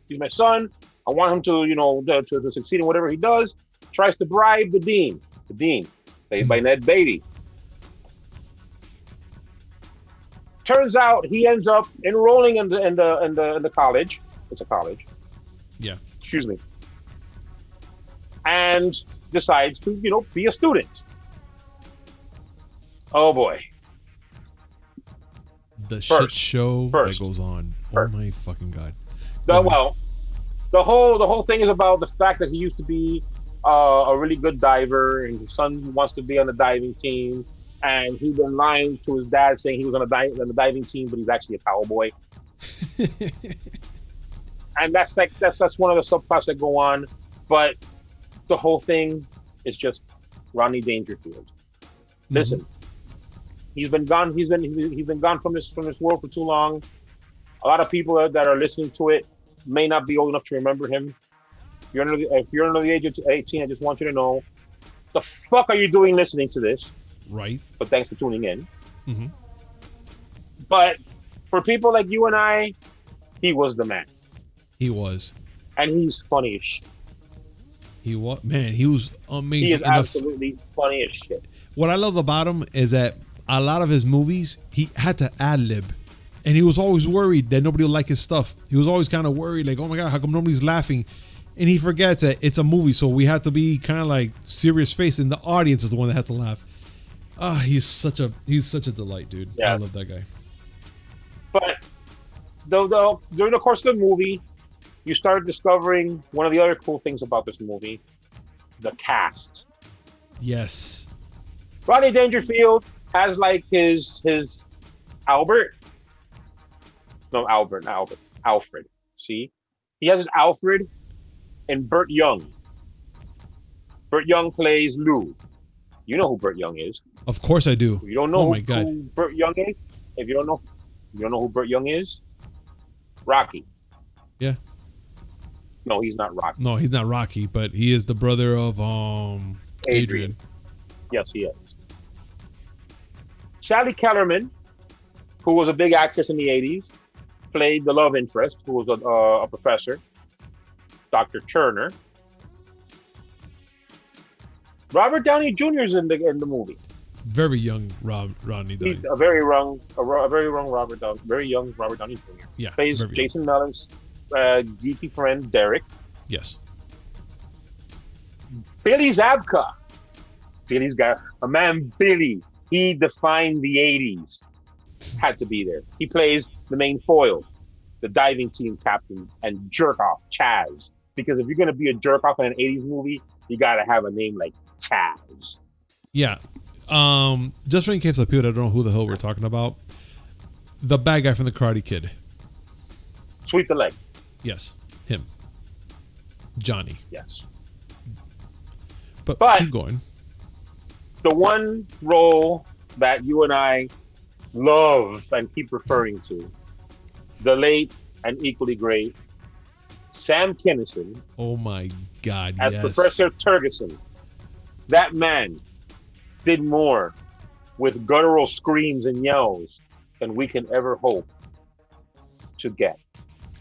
He's my son. I want him to succeed in whatever he does. Tries to bribe the dean, played by Ned Beatty. Turns out he ends up enrolling in the college. It's a college. Yeah. Excuse me. And decides to be a student. Oh boy. The shit show that goes on. First. Oh my fucking God. The whole thing is about the fact that he used to be a really good diver, and his son wants to be on the diving team, and he's been lying to his dad saying he was on the diving team, but he's actually a towel boy. And that's one of the subplots that go on, but the whole thing is just Rodney Dangerfield. Listen. He's been gone. He's been gone from this world for too long. A lot of people that are listening to it may not be old enough to remember him. If you're under the age of 18, I just want you to know, the fuck are you doing listening to this? Right. But thanks for tuning in. Mm-hmm. But for people like you and I, he was the man. He was. And he's funny as shit. He was, man. He was amazing. He is absolutely funny as shit. What I love about him is that a lot of his movies, he had to ad-lib. And he was always worried that nobody would like his stuff. He was always kind of worried, like, oh my God, how come nobody's laughing? And he forgets that it's a movie, so we have to be kind of like serious face, and the audience is the one that has to laugh. He's such a delight, dude. Yeah. I love that guy. But during the course of the movie, you start discovering one of the other cool things about this movie, the cast. Yes. Rodney Dangerfield has like his Alfred. See? He has his Alfred and Burt Young. Burt Young plays Lou. You know who Burt Young is. Of course I do. You don't know who Burt Young is? If you don't know who Burt Young is? Rocky. Yeah. No, he's not Rocky. No, he's not Rocky, but he is the brother of Adrian. Yes, he is. Sally Kellerman, who was a big actress in the 80s, played the love interest, who was a professor, Dr. Turner. Robert Downey Jr. is in the movie. Very young Rodney Downey. He's a very young Robert Downey Jr. Yeah, Plays very young. Jason Mellon's geeky friend Derek. Yes. Billy Zabka. Billy's got a man. Billy. He defined the '80s. Had to be there. He plays the main foil, the diving team captain, and jerk off Chaz. Because if you're gonna be a jerk off in an '80s movie, you gotta have a name like Chaz. Yeah. Just in case of people that don't know who the hell we're talking about, the bad guy from the Karate Kid. Sweep the leg. Yes, him. Johnny. Yes. But keep going. The one role that you and I love and keep referring to, the late and equally great Sam Kinison. Oh my God! As yes. Professor Turgeson. That man did more with guttural screams and yells than we can ever hope to get.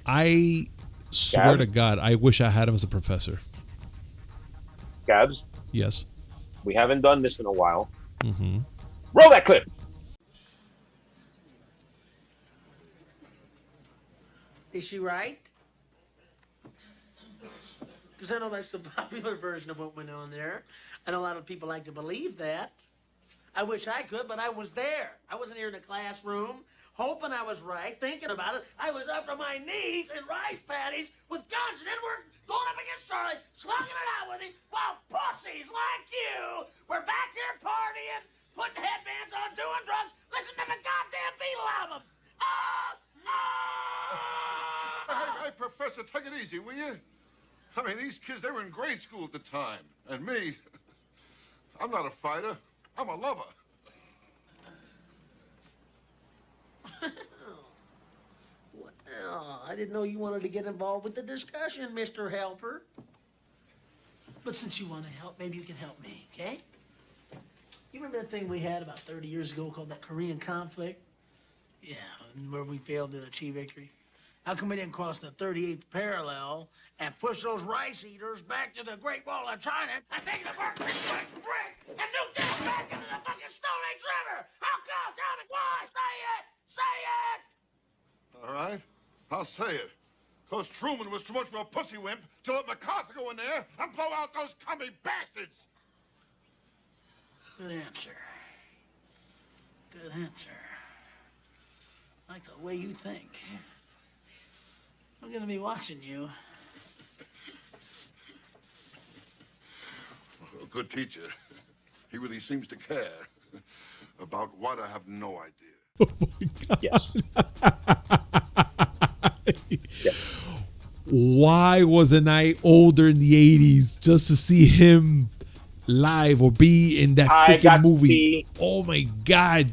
I swear to God, I wish I had him as a professor. Gabs? Yes. We haven't done this in a while. Mm-hmm. Roll that clip. Is she right? Because I know that's the popular version of what went on there. And a lot of people like to believe that. I wish I could, but I was there. I wasn't here in the classroom, hoping I was right, thinking about it. I was up to my knees in rice paddies with guns, and then we're going up against Charlie, slugging it out with him, while pussies like you were back here partying, putting headbands on, doing drugs, listening to the goddamn Beatle albums. Hey, Professor, take it easy, will you? I mean, these kids, they were in grade school at the time. And me, I'm not a fighter. I'm a lover. Well, I didn't know you wanted to get involved with the discussion, Mr. Helper. But since you want to help, maybe you can help me, okay? You remember that thing we had about 30 years ago called that Korean conflict? Yeah, where we failed to achieve victory. How come we didn't cross the 38th parallel and push those rice eaters back to the Great Wall of China and take the Berkeley brick and nuke them back into the fucking Stone Age River? How come? Tell me why. Say it. All right, I'll say it. Because Truman was too much of a pussy wimp to let MacArthur go in there and blow out those commie bastards. Good answer. Good answer. I like the way you think. I'm gonna be watching you. A good teacher. He really seems to care. About what, I have no idea. Oh my God. Yes. Yes. Why wasn't I older in the 80s just to see him live or be in that freaking movie? Oh my God.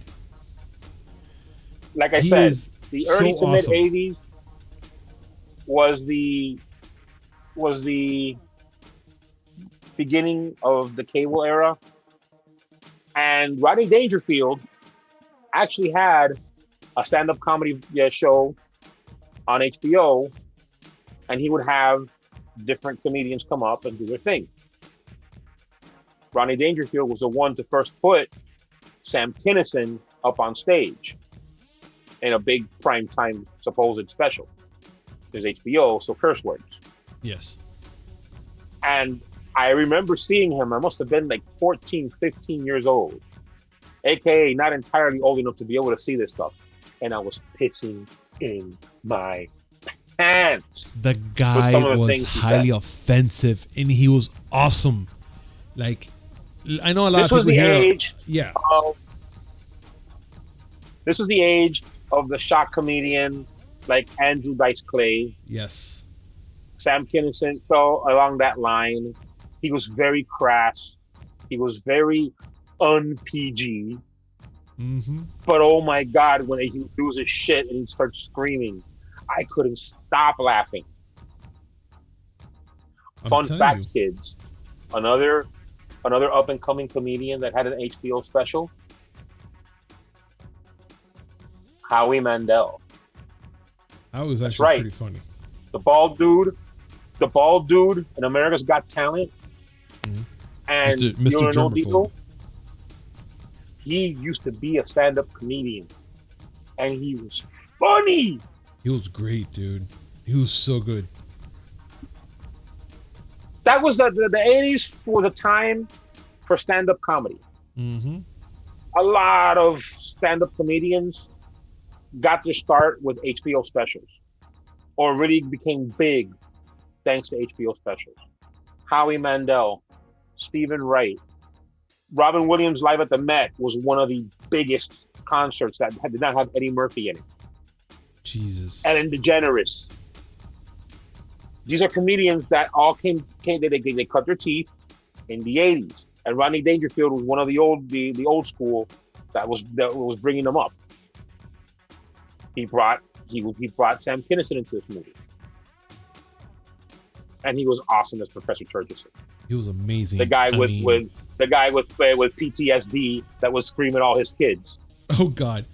Like I said, the early to mid 80s was the beginning of the cable era, and Rodney Dangerfield actually had a stand-up comedy show on HBO, and he would have different comedians come up and do their thing. Rodney Dangerfield was the one to first put Sam Kinison up on stage in a big primetime supposed special. There's HBO, so curse words. Yes. And I remember seeing him. I must have been like 14, 15 years old, aka not entirely old enough to be able to see this stuff. And I was pissing in my pants. The guy was highly offensive, and he was awesome. Like, I know a lot of people here. Yeah. This was the age of the shock comedian, like Andrew Dice Clay. Yes. Sam Kinison fell along that line. He was very crass. He was very un-PG. Mm-hmm. But oh my God, when he loses shit and he starts screaming, I couldn't stop laughing. Fun fact, kids. Another up and coming comedian that had an HBO special. Howie Mandel. That was actually pretty funny. The bald dude in America's Got Talent. Mm-hmm. And Mr. Germaphobe. he used to be a stand-up comedian, and he was funny. He was great, dude. He was so good. That was the 80s for the time for stand-up comedy. Mm-hmm. A lot of stand-up comedians got their start with HBO specials, or really became big thanks to HBO specials. Howie Mandel, Stephen Wright, Robin Williams Live at the Met was one of the biggest concerts that did not have Eddie Murphy in it. Jesus. Ellen DeGeneres. These are comedians that all came they cut their teeth in the 80s. And Rodney Dangerfield was one of the old school that was bringing them up. He brought Sam Kinison into this movie, and he was awesome as Professor Turgis. He was amazing. The guy with PTSD that was screaming all his kids. Oh God,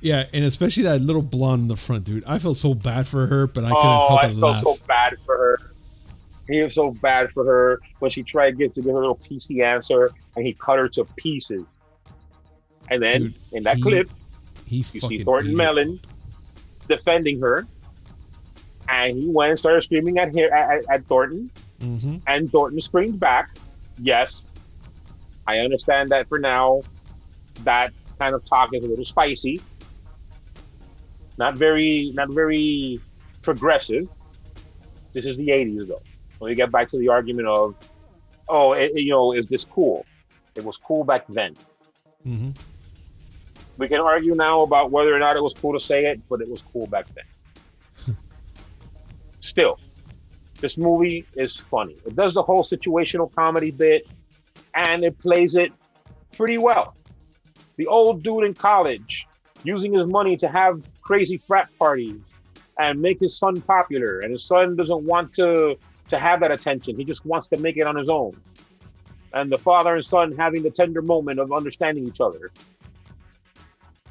yeah, and especially that little blonde in the front, dude. I felt so bad for her, but I couldn't help but laugh. I felt so bad for her. He was so bad for her when she tried to give her a little PC answer, and he cut her to pieces. And then dude, in that clip, you see Thornton Mellon defending her, and he went and started screaming at Thornton, and Thornton screamed back. Yes, I understand that for now, that kind of talk is a little spicy, not very progressive. This is the 80s though. When we get back to the argument of, is this cool? It was cool back then. Mm-hmm. We can argue now about whether or not it was cool to say it, but it was cool back then. Still, this movie is funny. It does the whole situational comedy bit, and it plays it pretty well. The old dude in college using his money to have crazy frat parties and make his son popular, and his son doesn't want to have that attention. He just wants to make it on his own. And the father and son having the tender moment of understanding each other.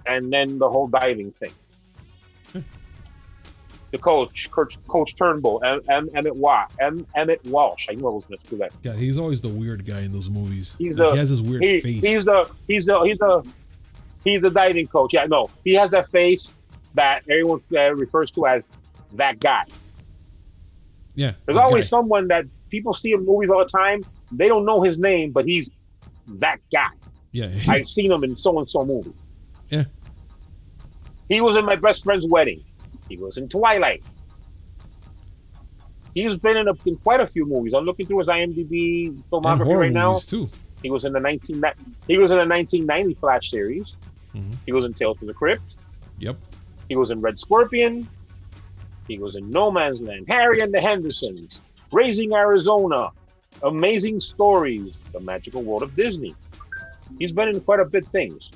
And then the whole diving thing. The coach Turnbull, Emmett Walsh. I knew I was going to screw that. Yeah, he's always the weird guy in those movies. He has his weird face. He's the diving coach. Yeah, no, he has that face that everyone refers to as that guy. Yeah. There's always someone that people see in movies all the time. They don't know his name, but he's that guy. Yeah. I've seen him in so-and-so movie. Yeah. He was in my best friend's wedding. He was in Twilight. He's been in quite a few movies. I'm looking through his IMDb filmography right now. Too. He was in the 1990 Flash series. Mm-hmm. He was in Tales from the Crypt. Yep. He was in Red Scorpion. He was in No Man's Land, Harry and the Hendersons, Raising Arizona, Amazing Stories, The Magical World of Disney. He's been in quite a bit of things.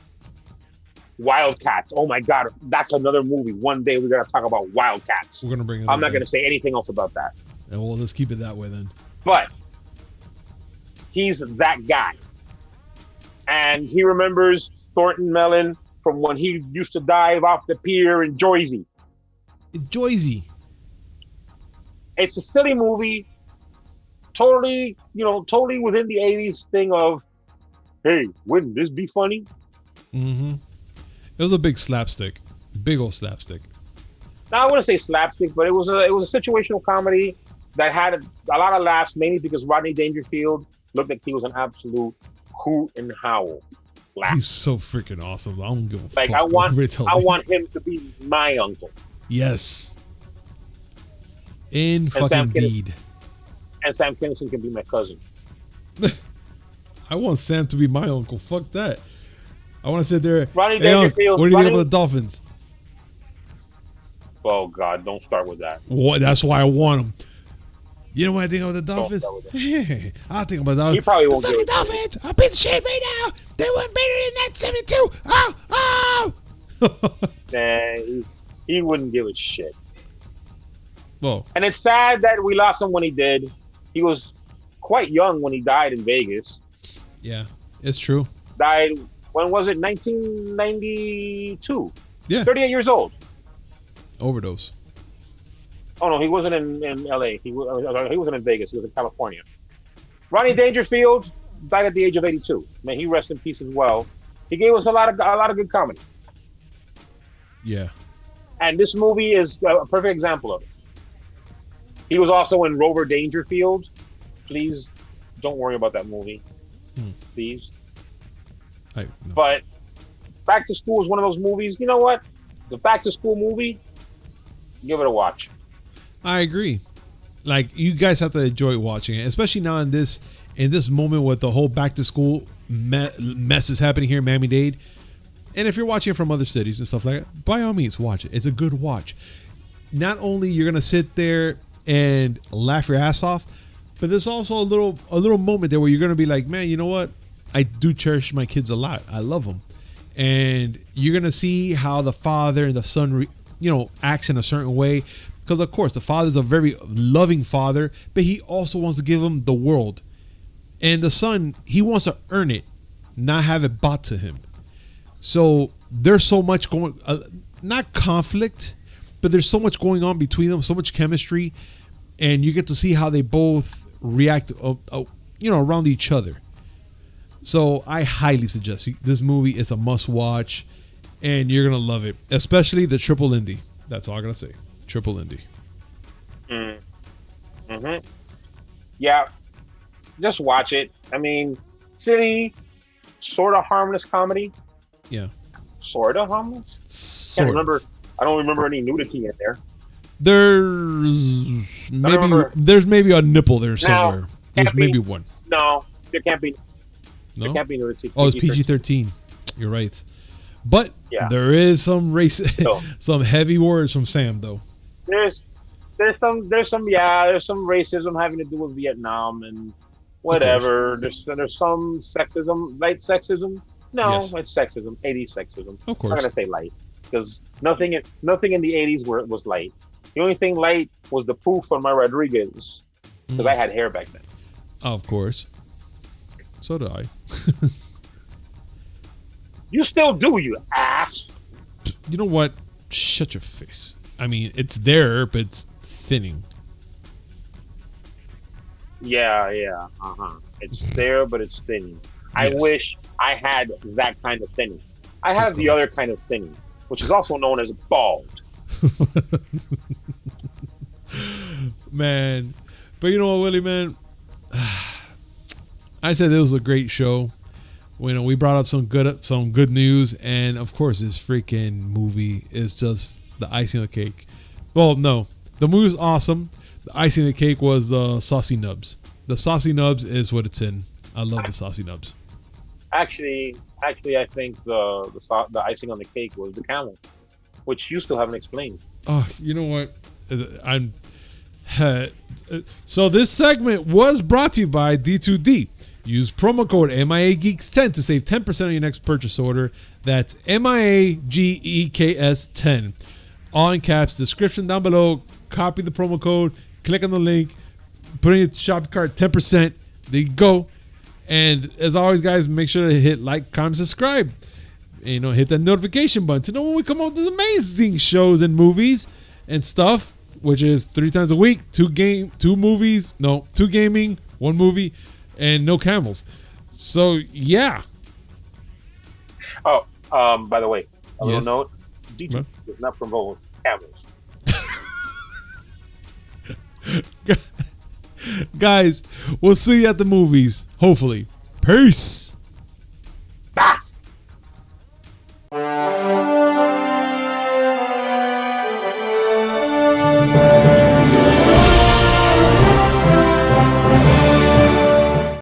Wildcats. Oh my God, that's another movie. One day we're gonna talk about Wildcats. We're gonna bring it. I'm not gonna say anything else about that. Yeah, well, let's keep it that way then. But he's that guy, and he remembers Thornton Mellon from when he used to dive off the pier in Jersey. Jersey. It's a silly movie, totally within the 80s thing of, hey, wouldn't this be funny? Mm-hmm. It was a big slapstick, big old slapstick. Now I wouldn't say slapstick, but it was a situational comedy that had a lot of laughs, mainly because Rodney Dangerfield looked like he was an absolute hoot and howl. Laugh. He's so freaking awesome. I don't give a fuck. Like I want him to be my uncle. Yes. In fucking indeed. And Sam Kinison can be my cousin. I want Sam to be my uncle. Fuck that. I want to sit there. Ronnie Dangerfield. What do you think about the Dolphins? Oh God, don't start with that. What? That's why I want them. You know what I think about the Dolphins? I think about the Dolphins. He probably won't do it. Dolphins are beating shit right now. They weren't better than that 72. Oh. Nah, he wouldn't give a shit. Well, and it's sad that we lost him when he did. He was quite young when he died in Vegas. Yeah, it's true. Died, when was it? 1992. Yeah. 38 years old. Overdose. Oh no, he wasn't in LA. He wasn't in Vegas. He was in California. Ronnie Dangerfield died at the age of 82. May he rest in peace as well. He gave us a lot of good comedy. Yeah. And this movie is a perfect example of it. He was also in Rover Dangerfield. Please don't worry about that movie. Please. No. But Back to School is one of those movies. You know what? The Back to School movie, give it a watch. I agree. Like, you guys have to enjoy watching it, especially now in this moment with the whole back to school mess is happening here in Miami-Dade. And if you're watching it from other cities and stuff like that, by all means, watch it. It's a good watch. Not only you're gonna sit there and laugh your ass off, but there's also a little moment there where you're gonna be like, man, you know what? I do cherish my kids a lot. I love them, and you're gonna see how the father and the son, acts in a certain way. Because of course, the father's a very loving father, but he also wants to give them the world, and the son, he wants to earn it, not have it bought to him. So there's so much going, not conflict, but there's so much going on between them, so much chemistry, and you get to see how they both react, around each other. So I highly suggest this movie is a must watch, and you're gonna love it, especially the triple indie. That's all I gotta say. Triple indie. Yeah, just watch it. I mean, silly, sort of harmless comedy. Yeah. Sort of harmless. I don't remember any nudity in there. There's maybe a nipple there somewhere. There's maybe one. No, there can't be. No? There can't be nudity. Oh, it's PG-13. You're right. But there is some some heavy words from Sam though. There's some racism having to do with Vietnam and whatever. There's some sexism, light sexism. No, Yes. it's sexism, 80s sexism. Of course. I'm not gonna say light because nothing in the 80s was light. The only thing light was the poof on my Rodriguez because I had hair back then. Of course. So do I. You still do, you ass. You know what? Shut your face. I mean, it's there, but it's thinning. Yeah. It's there, but it's thinning. I Yes. wish I had that kind of thinning. I have the other kind of thinning, which is also known as bald. Man. But you know what, Willie, man? I said it was a great show. We brought up some good news, and of course, this freaking movie is just the icing on the cake. Well, no, the movie was awesome. The icing on the cake was the saucy nubs. The saucy nubs is what it's in. I love the saucy nubs. Actually, I think the icing on the cake was the camel, which you still haven't explained. Oh, you know what? So this segment was brought to you by D2D. Use promo code MIAGeeks10 to save 10% on your next purchase order. That's MIAGEKS10. All in caps. Description down below. Copy the promo code. Click on the link. Put in your shopping cart. 10%. There you go. And as always, guys, make sure to hit like, comment, subscribe. And, hit that notification button to know when we come out with these amazing shows and movies and stuff, which is 3 times a week. 2 gaming, 1 movie, and no camels. So yeah. Oh, by the way, a Yes. little note: D2 does not promote camels. Guys, we'll see you at the movies. Hopefully. Peace. Bah!